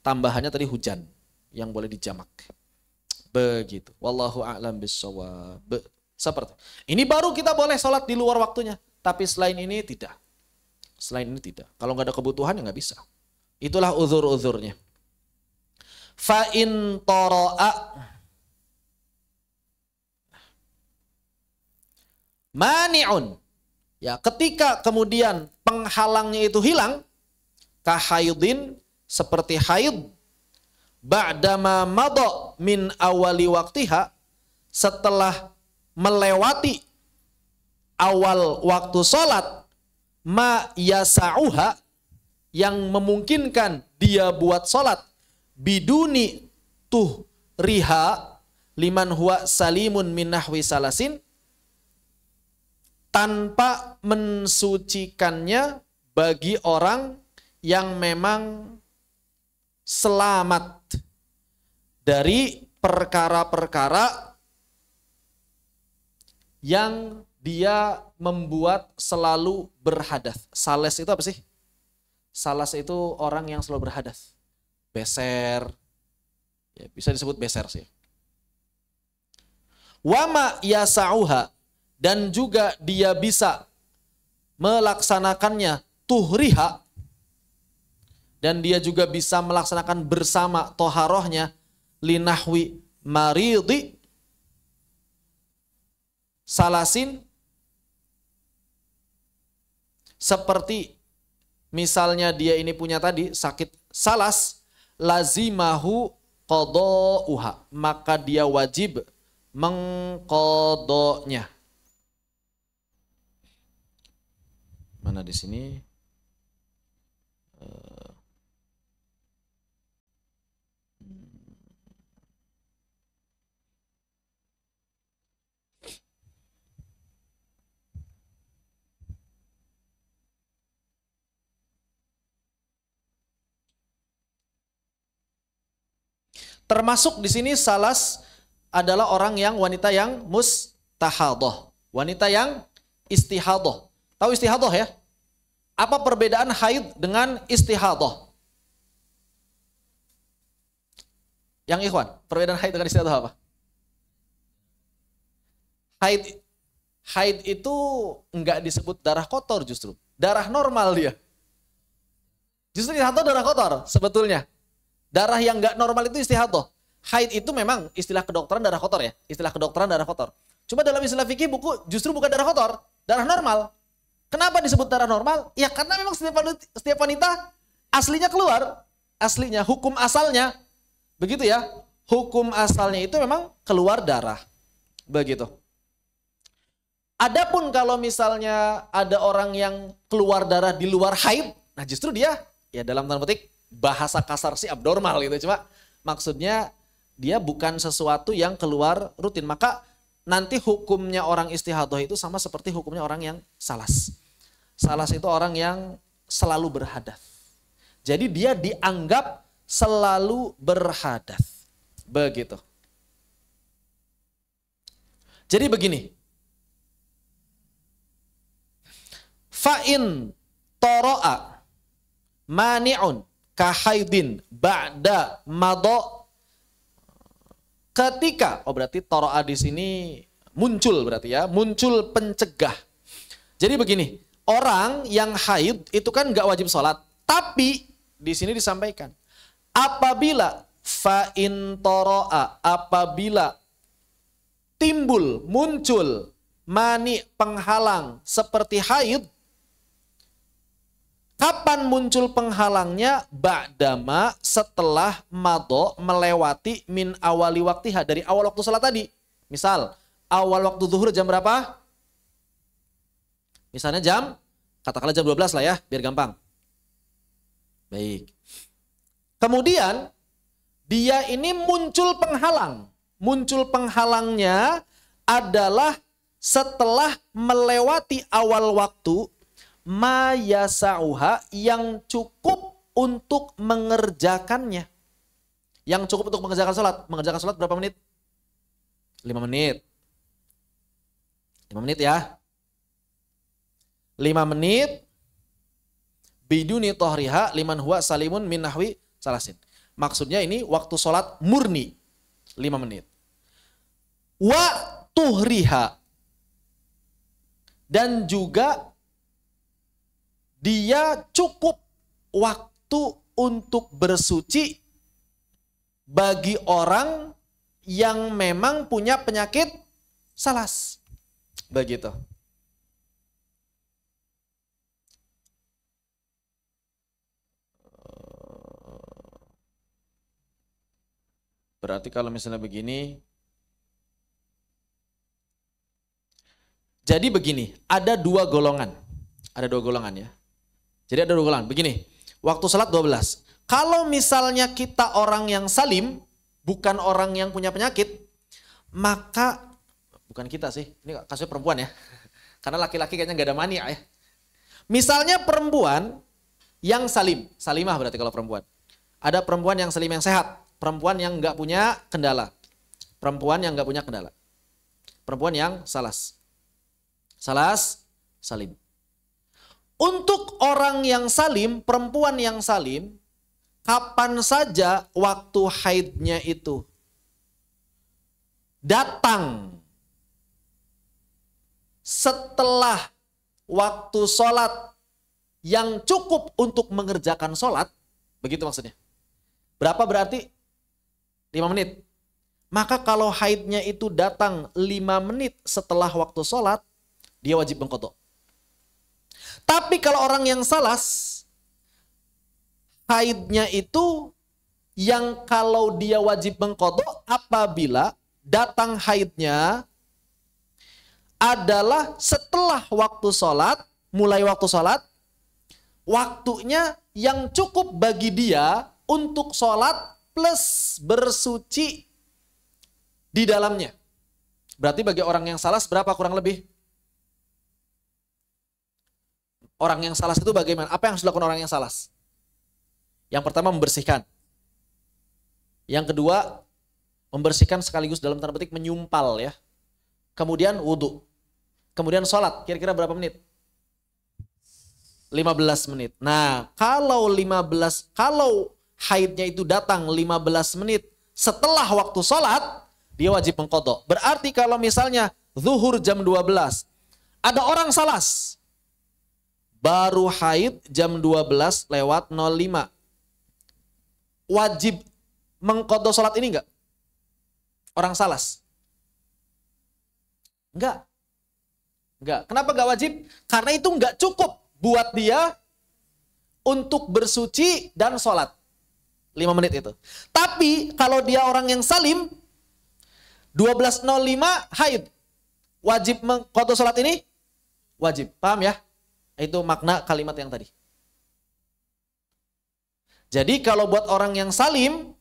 tambahannya tadi hujan. Yang boleh dijamak. Begitu. Wallahu a'lam bissawab. Seperti. Ini baru kita boleh sholat di luar waktunya. Tapi selain ini tidak. Kalau nggak ada kebutuhan ya nggak bisa. Itulah uzur-uzurnya. Fa'in toro'a mani'un. Ya, ketika kemudian penghalangnya itu hilang, kahaidin seperti haid, ba'dama madha min awali waktiha, setelah melewati awal waktu sholat, ma yasa'uha, yang memungkinkan dia buat sholat, biduni tuh riha liman huwa salimun min nahwi salasin, tanpa mensucikannya bagi orang yang memang selamat dari perkara-perkara yang dia membuat selalu berhadas. Sales itu apa sih? Salas itu orang yang selalu berhadas. Beser. Ya, bisa disebut beser sih. Wama yasa'uha, dan juga dia bisa melaksanakannya tuhriha, dan dia juga bisa melaksanakan bersama toharohnya linahwi maridi salasin, seperti misalnya dia ini punya tadi sakit salas, lazimahu qada'uha, maka dia wajib mengqadanya. Mana di sini? Termasuk di sini salas adalah orang yang wanita yang mustahadah, wanita yang istihadah. Tahu istihadah ya? Apa perbedaan haid dengan istihadah? Yang ikhwan, perbedaan haid dengan istihadah apa? Haid Haid itu enggak disebut darah kotor justru. Darah normal dia. Justru istihadah darah kotor sebetulnya. Darah yang enggak normal itu istihadah. Haid itu memang istilah kedokteran darah kotor ya. Istilah kedokteran darah kotor. Cuma dalam istilah fikih justru bukan darah kotor. Darah normal. Kenapa disebut darah normal? Ya karena memang setiap wanita aslinya keluar. Aslinya, hukum asalnya. Begitu ya. Hukum asalnya itu memang keluar darah. Begitu. Adapun kalau misalnya ada orang yang keluar darah di luar haid, nah justru dia ya dalam tanda petik bahasa kasar sih abnormal gitu. Cuma maksudnya dia bukan sesuatu yang keluar rutin. Maka nanti hukumnya orang istihadah itu sama seperti hukumnya orang yang salas. Salas itu orang yang selalu berhadas. Jadi dia dianggap selalu berhadas. Begitu. Jadi begini. Fa'in toro'a mani'un kahaidin ba'da mado. Ketika, berarti toro'a di sini muncul berarti ya, muncul pencegah. Jadi begini, orang yang haid itu kan nggak wajib sholat, tapi di sini disampaikan apabila fa'in toro'a, apabila timbul, muncul mani penghalang seperti haid. Kapan muncul penghalangnya? Ba'dama, setelah mado, melewati min awali waktiha, dari awal waktu sholat tadi. Misal, awal waktu zuhur jam berapa? Misalnya katakanlah jam 12 lah ya, biar gampang. Baik. Kemudian, dia ini muncul penghalang. Muncul penghalangnya adalah setelah melewati awal waktu, ma yasa'uha, yang cukup untuk mengerjakannya. Yang cukup untuk mengerjakan sholat. Mengerjakan sholat berapa menit? 5 menit. 5 menit ya. 5 menit. Biduni tohriha liman huwa salimun min nahwi salasin. Maksudnya ini waktu sholat murni. 5 menit. Wa tuhriha. Dan juga dia cukup waktu untuk bersuci bagi orang yang memang punya penyakit salas. Begitu. Berarti kalau misalnya begini, jadi begini, ada dua golongan. Ada dua golongan ya. Jadi ada dua golongan. Begini, waktu sholat 12. Kalau misalnya kita orang yang salim, bukan orang yang punya penyakit, maka, bukan kita sih, ini kasusnya perempuan ya. Karena laki-laki kayaknya gak ada mania ya. Misalnya perempuan yang salim, salimah berarti kalau perempuan. Ada perempuan yang salim yang sehat, perempuan yang gak punya kendala. Perempuan yang gak punya kendala. Perempuan yang salas. Salas, salim. Untuk orang yang salim, perempuan yang salim, kapan saja waktu haidnya itu datang setelah waktu sholat yang cukup untuk mengerjakan sholat, begitu maksudnya. Berapa berarti? 5 menit. Maka kalau haidnya itu datang 5 menit setelah waktu sholat, dia wajib mengqadha. Tapi kalau orang yang salas, haidnya itu yang kalau dia wajib mengqadha apabila datang haidnya adalah setelah waktu sholat, mulai waktu sholat, waktunya yang cukup bagi dia untuk sholat plus bersuci di dalamnya. Berarti bagi orang yang salas berapa kurang lebih? Orang yang salas itu bagaimana? Apa yang harus dilakukan orang yang salas? Yang pertama membersihkan. Yang kedua membersihkan sekaligus dalam tanda petik menyumpal ya. Kemudian wudhu. Kemudian sholat. Kira-kira berapa menit? 15 menit. Nah, kalau haidnya itu datang 15 menit setelah waktu sholat, dia wajib mengqadha. Berarti kalau misalnya zuhur jam 12, Ada orang salas. Baru haid jam 12:05. Wajib mengqadha salat ini enggak? Orang salas. Enggak. Enggak. Kenapa enggak wajib? Karena itu enggak cukup buat dia untuk bersuci dan sholat. 5 menit itu. Tapi kalau dia orang yang salim, 12:05 haid. Wajib mengqadha sholat ini? Wajib. Paham ya? Itu makna kalimat yang tadi. Jadi kalau buat orang yang salim,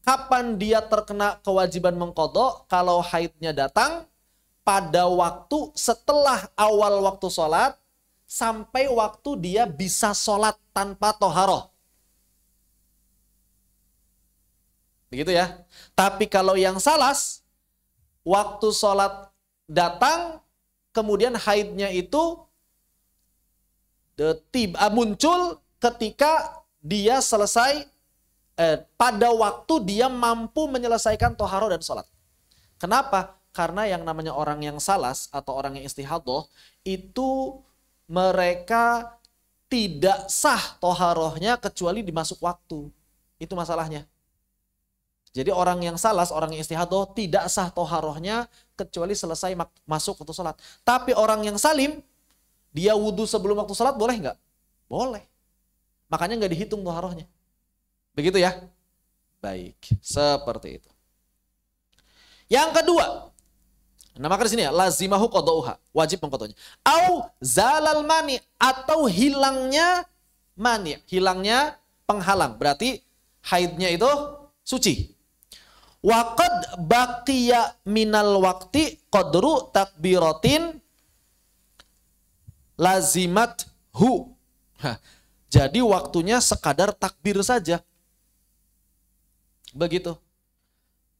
kapan dia terkena kewajiban mengqadha? Kalau haidnya datang pada waktu setelah awal waktu sholat, sampai waktu dia bisa sholat tanpa toharoh. Begitu ya. Tapi kalau yang salas, waktu sholat datang, kemudian haidnya itu muncul ketika dia selesai, pada waktu dia mampu menyelesaikan toharoh dan sholat. Kenapa? Karena yang namanya orang yang salas atau orang yang istihadah, itu mereka tidak sah toharohnya kecuali dimasuk waktu. Itu masalahnya. Jadi orang yang salas, orang yang istihadah tidak sah toharohnya kecuali selesai masuk waktu sholat. Tapi orang yang salim, dia wudhu sebelum waktu sholat boleh nggak? Boleh. Makanya nggak dihitung toharohnya. Begitu ya? Baik, seperti itu. Yang kedua, nah maka di sini ya, lazimahu qadauha, wajib mengqadanya. Au zalal mani, atau hilangnya mani, hilangnya penghalang. Berarti haidnya itu suci. Wa qad baqiya minal waqti qadru takbiratin lazimat hu. Jadi waktunya sekadar takbir saja. Begitu.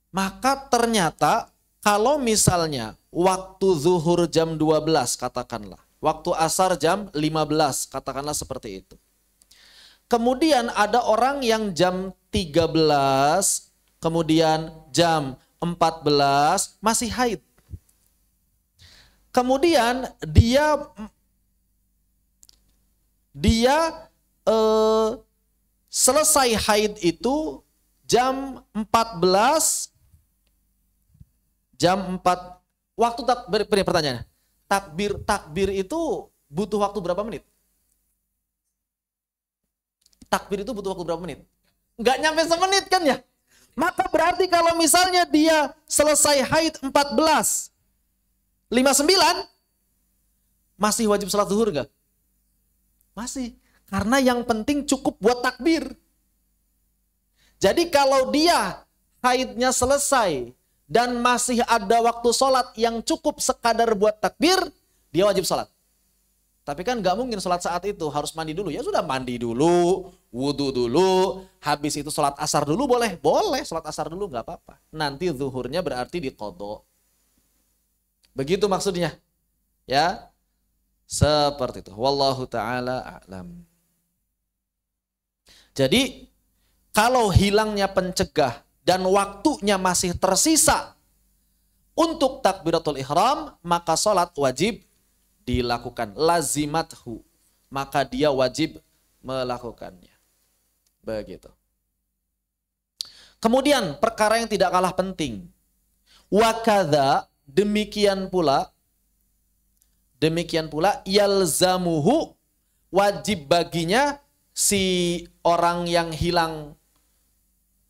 Maka ternyata kalau misalnya waktu zuhur jam 12 katakanlah, waktu asar jam 15 katakanlah seperti itu. Kemudian ada orang yang jam 13, kemudian jam 14 masih haid. Kemudian dia selesai haid itu jam 14, jam 4, waktu takbir, pertanyaannya, takbir itu butuh waktu berapa menit? Takbir itu butuh waktu berapa menit? Nggak nyampe semenit kan ya? Maka berarti kalau misalnya dia selesai haid 14:59, masih wajib sholat zuhur nggak? Masih. Karena yang penting cukup buat takbir. Jadi kalau dia haidnya selesai dan masih ada waktu sholat yang cukup sekadar buat takbir, dia wajib sholat. Tapi kan nggak mungkin sholat saat itu, harus mandi dulu. Ya sudah, mandi dulu, wudhu dulu, habis itu sholat asar dulu boleh? Boleh, sholat asar dulu nggak apa-apa. Nanti zuhurnya berarti diqadha. Begitu maksudnya. Ya, seperti itu. Wallahu ta'ala a'lam. Jadi, kalau hilangnya pencegah dan waktunya masih tersisa untuk takbiratul ihram, maka sholat wajib dilakukan. Lazimathu, maka dia wajib melakukannya. Begitu. Kemudian perkara yang tidak kalah penting. Wakadha, demikian pula yalzamuhu, wajib baginya si orang yang hilang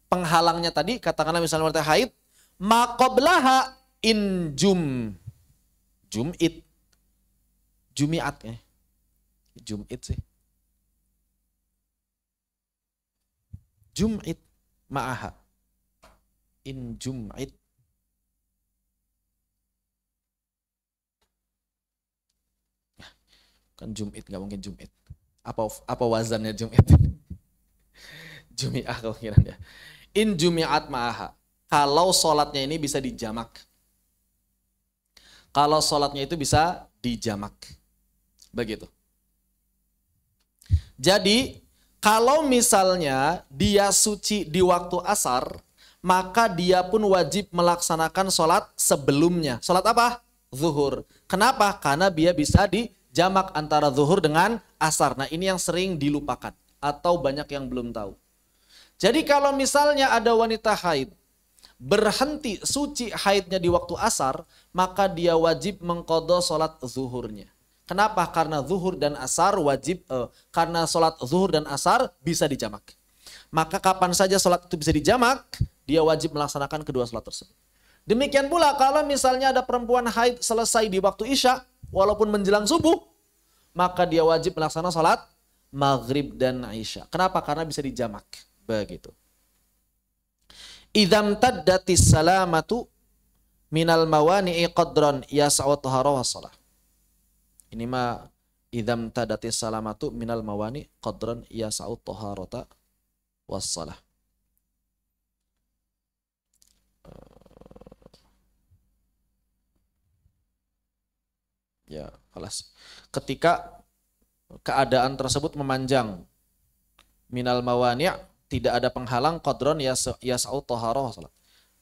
penghalangnya tadi, katakanlah misalnya wanita haid, maqablaha in jum'it. Jumiat ya. Jum'it sih. Jum'it ma'aha. In jum'it. Kan Jum'it, nggak mungkin Jum'it. Apa wazannya Jum'it? Jumi'ah kemungkinan ya. In jumi'at ma'aha. Kalau sholatnya ini bisa dijamak. Kalau sholatnya itu bisa dijamak. Begitu. Jadi, kalau misalnya dia suci di waktu asar, maka dia pun wajib melaksanakan sholat sebelumnya. Sholat apa? zuhur. Kenapa? Karena dia bisa dijamak antara zuhur dengan asar. Nah ini yang sering dilupakan atau banyak yang belum tahu. Jadi kalau misalnya ada wanita haid berhenti suci haidnya di waktu asar, maka dia wajib mengqadha sholat zuhurnya. Kenapa? Karena zuhur dan asar wajib, karena sholat zuhur dan asar bisa dijamak. Maka kapan saja sholat itu bisa dijamak, dia wajib melaksanakan kedua sholat tersebut. Demikian pula kalau misalnya ada perempuan haid selesai di waktu isya, walaupun menjelang subuh, maka dia wajib melaksanakan sholat maghrib dan isya. Kenapa? Karena bisa dijamak. Begitu. Idzam taddatis salamatu minal mawani'i qadran yas'u tahara was shalah. Ini mah idzam taddatis salamatu minal mawani qadran yas'u taharata was shalah. Ya, alas. Ketika keadaan tersebut memanjang, minal mawani' tidak ada penghalang qadron yas'u taharah salat.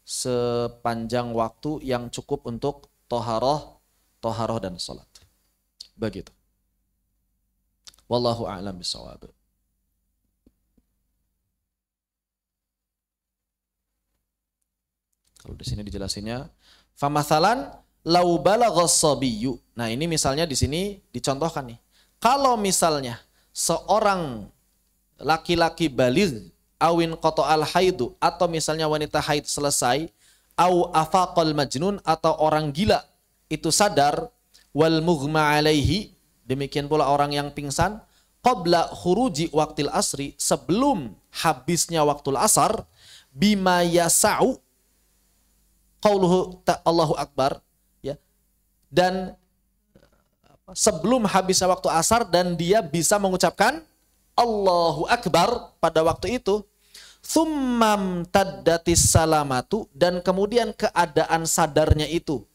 Sepanjang waktu yang cukup untuk taharah dan salat. Begitu. Wallahu a'lam bishawab. Kalau di sini dijelasinnya, famathalan lau balaghas sabiyyu. Nah, ini misalnya di sini dicontohkan nih. Kalau misalnya seorang laki-laki baligh awin qata'al haidu, atau misalnya wanita haid selesai, au afaqal majnun, atau orang gila itu sadar, wal mughma alaihi, demikian pula orang yang pingsan, qabla khuruji waqtil asri, sebelum habisnya waktul asar, bima yasa'u qauluhu Allahu akbar, ya. Dan sebelum habisnya waktu asar dan dia bisa mengucapkan Allahu akbar pada waktu itu, thummam taddatis salamatu, dan kemudian keadaan sadarnya itu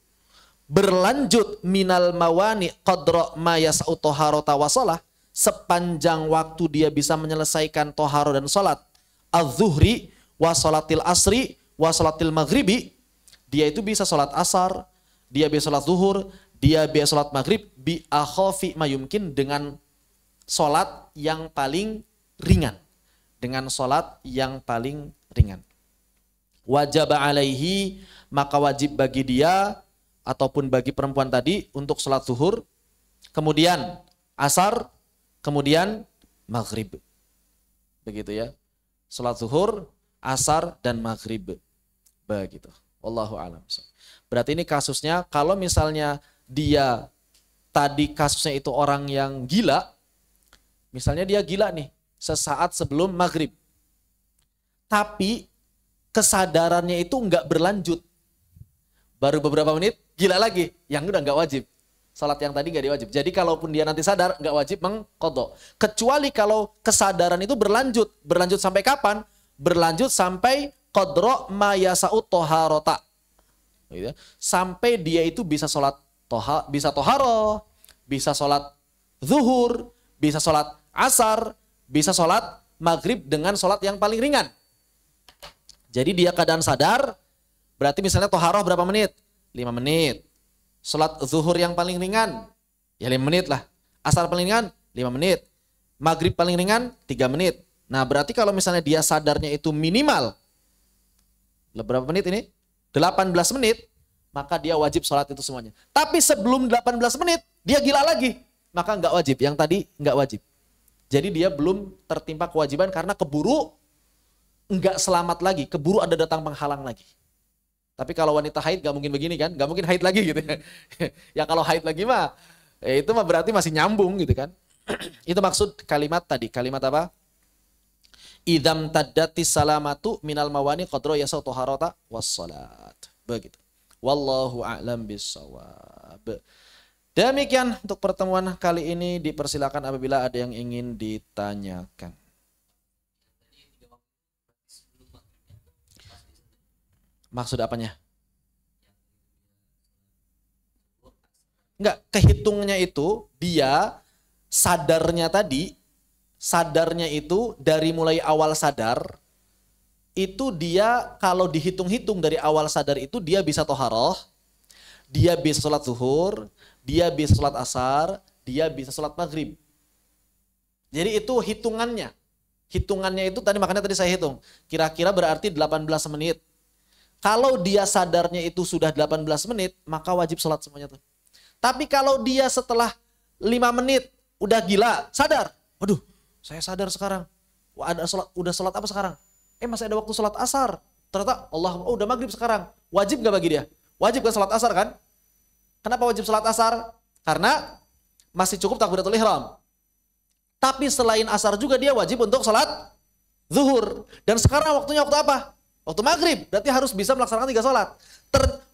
berlanjut minal mawani qadra ma yas'u taharata wa shalah, sepanjang waktu dia bisa menyelesaikan toharo dan salat, az-zuhri wa salatil asri wa salatil maghribi, dia itu bisa salat asar, dia bisa salat zuhur, dia bisa salat maghrib bi akhafi mayumkin, dengan salat yang paling ringan, dengan salat yang paling ringan. Wajib alaihi, maka wajib bagi dia ataupun bagi perempuan tadi untuk salat zuhur, kemudian asar, kemudian maghrib. Begitu ya. Salat zuhur, asar, dan maghrib. Begitu. Wallahu a'lam. Berarti ini kasusnya kalau misalnya dia tadi kasusnya itu orang yang gila, misalnya dia gila nih sesaat sebelum maghrib, tapi kesadarannya itu nggak berlanjut, baru beberapa menit gila lagi, yang udah nggak wajib. Salat yang tadi nggak diwajib. Jadi kalaupun dia nanti sadar nggak wajib mengqadha. Kecuali kalau kesadaran itu berlanjut. Berlanjut sampai kapan? Berlanjut sampai qadra ma yasa'u taharata. Gitu. Sampai dia itu bisa salat bisa toharoh, bisa salat zuhur, bisa salat asar, bisa salat maghrib dengan salat yang paling ringan. Jadi dia keadaan sadar, berarti misalnya toharoh berapa menit? 5 menit. Salat zuhur yang paling ringan, ya 5 menit lah. Asar paling ringan, 5 menit. Maghrib paling ringan, 3 menit. Nah berarti kalau misalnya dia sadarnya itu minimal, berapa menit ini? 18 menit, maka dia wajib sholat itu semuanya. Tapi sebelum 18 menit, dia gila lagi, maka nggak wajib. Yang tadi nggak wajib. Jadi dia belum tertimpa kewajiban karena keburu nggak selamat lagi, keburu ada datang penghalang lagi. Tapi kalau wanita haid nggak mungkin begini kan, nggak mungkin haid lagi gitu. Ya kalau haid lagi mah, itu mah berarti masih nyambung gitu kan. Itu maksud kalimat tadi. Kalimat apa? Idzam taddatis salamatu minal mawani qadra yasau taharata wassalat. Begitu. Wallahu a'lam bissawab. Demikian untuk pertemuan kali ini, dipersilakan apabila ada yang ingin ditanyakan. Maksud apanya? Enggak, kehitungnya itu dia sadarnya tadi, sadarnya itu dari mulai awal sadar, itu dia kalau dihitung-hitung dari awal sadar itu dia bisa toharoh, Dia bisa sholat zuhur, dia bisa sholat asar, dia bisa sholat maghrib. Jadi itu hitungannya. Hitungannya itu makanya tadi saya hitung. Kira-kira berarti 18 menit. Kalau dia sadarnya itu sudah 18 menit, maka wajib sholat semuanya tuh. Tapi kalau dia setelah 5 menit, udah gila, sadar. Waduh, saya sadar sekarang. Wah, udah sholat apa sekarang? Masih ada waktu sholat asar. Ternyata udah maghrib sekarang. Wajib gak bagi dia? Wajib kan sholat asar kan? Kenapa wajib sholat asar? Karena masih cukup takbiratul ihram. Tapi selain asar juga dia wajib untuk sholat zuhur. Dan sekarang waktunya waktu apa? Waktu maghrib. Berarti harus bisa melaksanakan 3 sholat.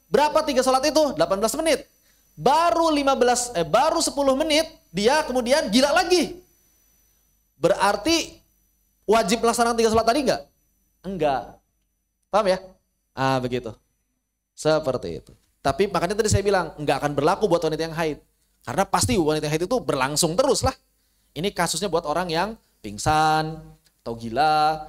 Berapa 3 sholat itu? 18 menit. Baru 10 menit dia kemudian gila lagi. Berarti wajib melaksanakan 3 sholat tadi enggak? Enggak. Paham ya? Begitu. Seperti itu. Tapi makanya tadi saya bilang enggak akan berlaku buat wanita yang haid. Karena pasti wanita yang haid itu berlangsung terus lah. Ini kasusnya buat orang yang pingsan atau gila.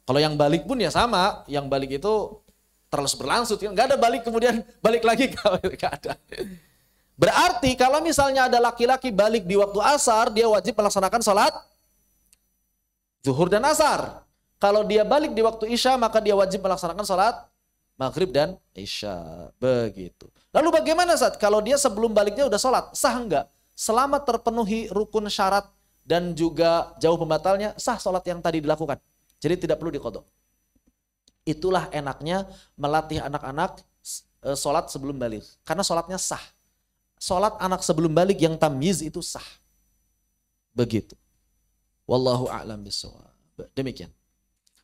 Kalau yang balik pun ya sama. Yang balik itu terus berlangsung. Enggak ada balik kemudian balik lagi. Enggak ada. Berarti kalau misalnya ada laki-laki balik di waktu asar, dia wajib melaksanakan sholat zuhur dan asar. Kalau dia balik di waktu isya, maka dia wajib melaksanakan sholat maghrib dan isya. Begitu. Lalu bagaimana saat kalau dia sebelum baliknya udah sholat? Sah enggak? Selama terpenuhi rukun syarat dan juga jauh pembatalnya, sah sholat yang tadi dilakukan. Jadi tidak perlu diqodho. Itulah enaknya melatih anak-anak sholat sebelum balik. Karena sholatnya sah. Sholat anak sebelum balik yang tamyiz itu sah. Begitu. Wallahu a'lam bishawab. Demikian.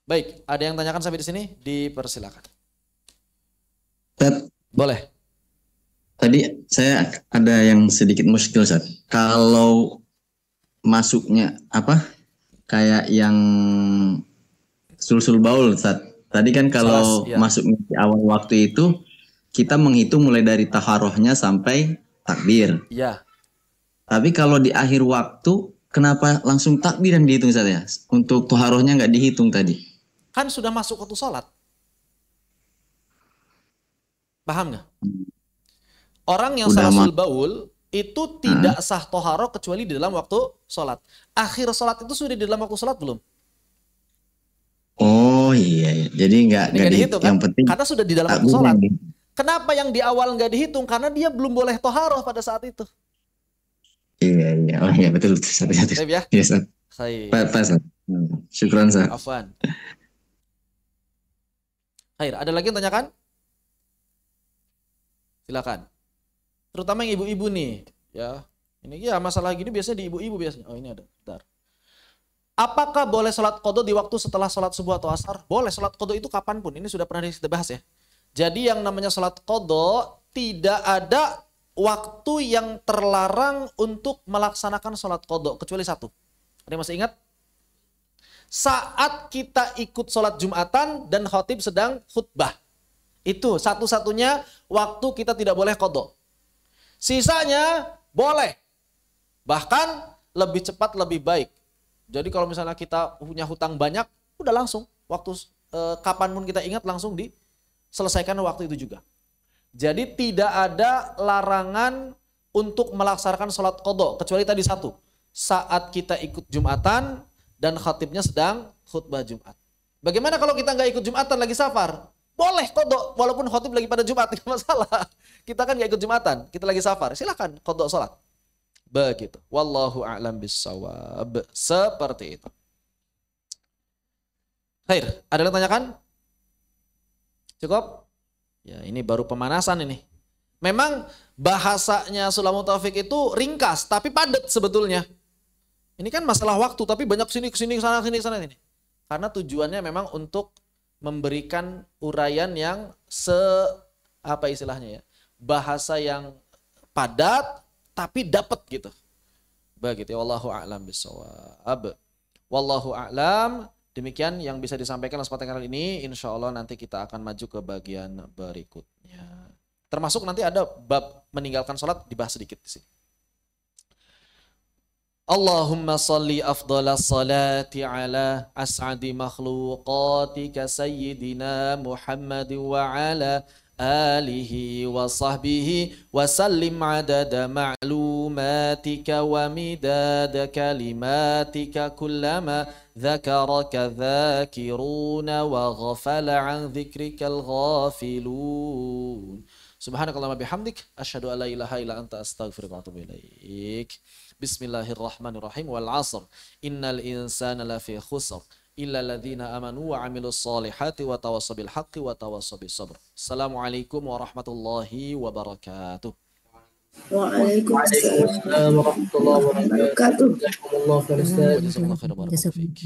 Baik, ada yang tanyakan sampai di sini? Dipersilakan. Boleh. Tadi saya ada yang sedikit muskil, Ustaz. Kalau masuknya kayak yang sul-sul baul, Ustaz. Tadi kan kalau masuknya di awal waktu itu kita menghitung mulai dari taharohnya sampai takbir. Iya. Tapi kalau di akhir waktu, kenapa langsung takbir yang dihitung saja? Untuk taharohnya nggak dihitung tadi. Kan sudah masuk waktu sholat. Paham nggak? Orang yang salasul baul itu tidak sah toharoh kecuali di dalam waktu sholat. Akhir sholat itu sudah di dalam waktu sholat belum? Oh iya. Jadi nggak dihitung kan? Yang penting karena sudah di dalam waktu sholat. Kenapa yang di awal nggak dihitung? Karena dia belum boleh toharoh pada saat itu. Iya. Oh iya betul. Baik ya? Yes, pas. Syukran, Ustaz. Afwan. Khair, ada lagi yang tanyakan? Silakan. Terutama yang ibu-ibu nih, ya. Ini ya masalah gini biasanya di ibu-ibu biasanya. Oh, ini ada. Bentar. Apakah boleh sholat qadha di waktu setelah sholat subuh atau asar? Boleh, sholat qadha itu kapanpun. Ini sudah pernah kita bahas ya. Jadi yang namanya sholat qadha tidak ada waktu yang terlarang untuk melaksanakan sholat qadha kecuali satu. Ada yang masih ingat? Saat kita ikut sholat Jumatan dan khatib sedang khutbah. Itu satu-satunya waktu kita tidak boleh qadha. Sisanya boleh. Bahkan lebih cepat lebih baik. Jadi kalau misalnya kita punya hutang banyak, udah langsung. Waktu kapanpun kita ingat langsung diselesaikan waktu itu juga. Jadi tidak ada larangan untuk melaksanakan sholat qadha. Kecuali tadi satu. Saat kita ikut Jumatan dan khatibnya sedang khutbah Jumat. Bagaimana kalau kita nggak ikut Jumatan lagi safar? Boleh qadha walaupun khatib lagi pada Jumat, tidak masalah. Kita kan nggak ikut Jumatan, kita lagi safar. Silakan qadha sholat. Begitu. Wallahu a'lam bissawab. Seperti itu. Khair, ada yang tanyakan? Cukup? Ya, ini baru pemanasan ini. Memang bahasanya Sulamul Taufik itu ringkas tapi padat sebetulnya. Ini kan masalah waktu tapi banyak sini kesini sana sini sana ini. Karena tujuannya memang untuk memberikan uraian yang istilahnya ya, bahasa yang padat tapi dapat gitu. Begitu ya, wallahu a'lam bissawab. Wallahu a'lam. Demikian yang bisa disampaikan dalam kesempatan kali ini. Insya Allah nanti kita akan maju ke bagian berikutnya. Termasuk nanti ada bab meninggalkan sholat dibahas sedikit di sini. Allahumma salli afdalas salati ala as'adi makhluqatika sayyidina Muhammad wa ala آله وصحبه وسلم عدد معلوماتك ومداد كلماتك كلما ذكرك ذاكرون وغفل عن ذكرك الغافلون سبحانك اللهم بحمدك أشهد أن لا إله إلا أنت أستغفرك وأتوب إليك بسم الله الرحمن الرحيم والعصر إن الإنسان لفي خسر إلا الذين آمنوا وعملوا الصالحات وتواصوا بالحق وتواصوا بالصبر السلام عليكم ورحمة الله وبركاته Waalaikumsalam warahmatullahi wabarakatuh. Jazakumullah khairan Ustaz. وجزاكم الله خير وبارك الله فيك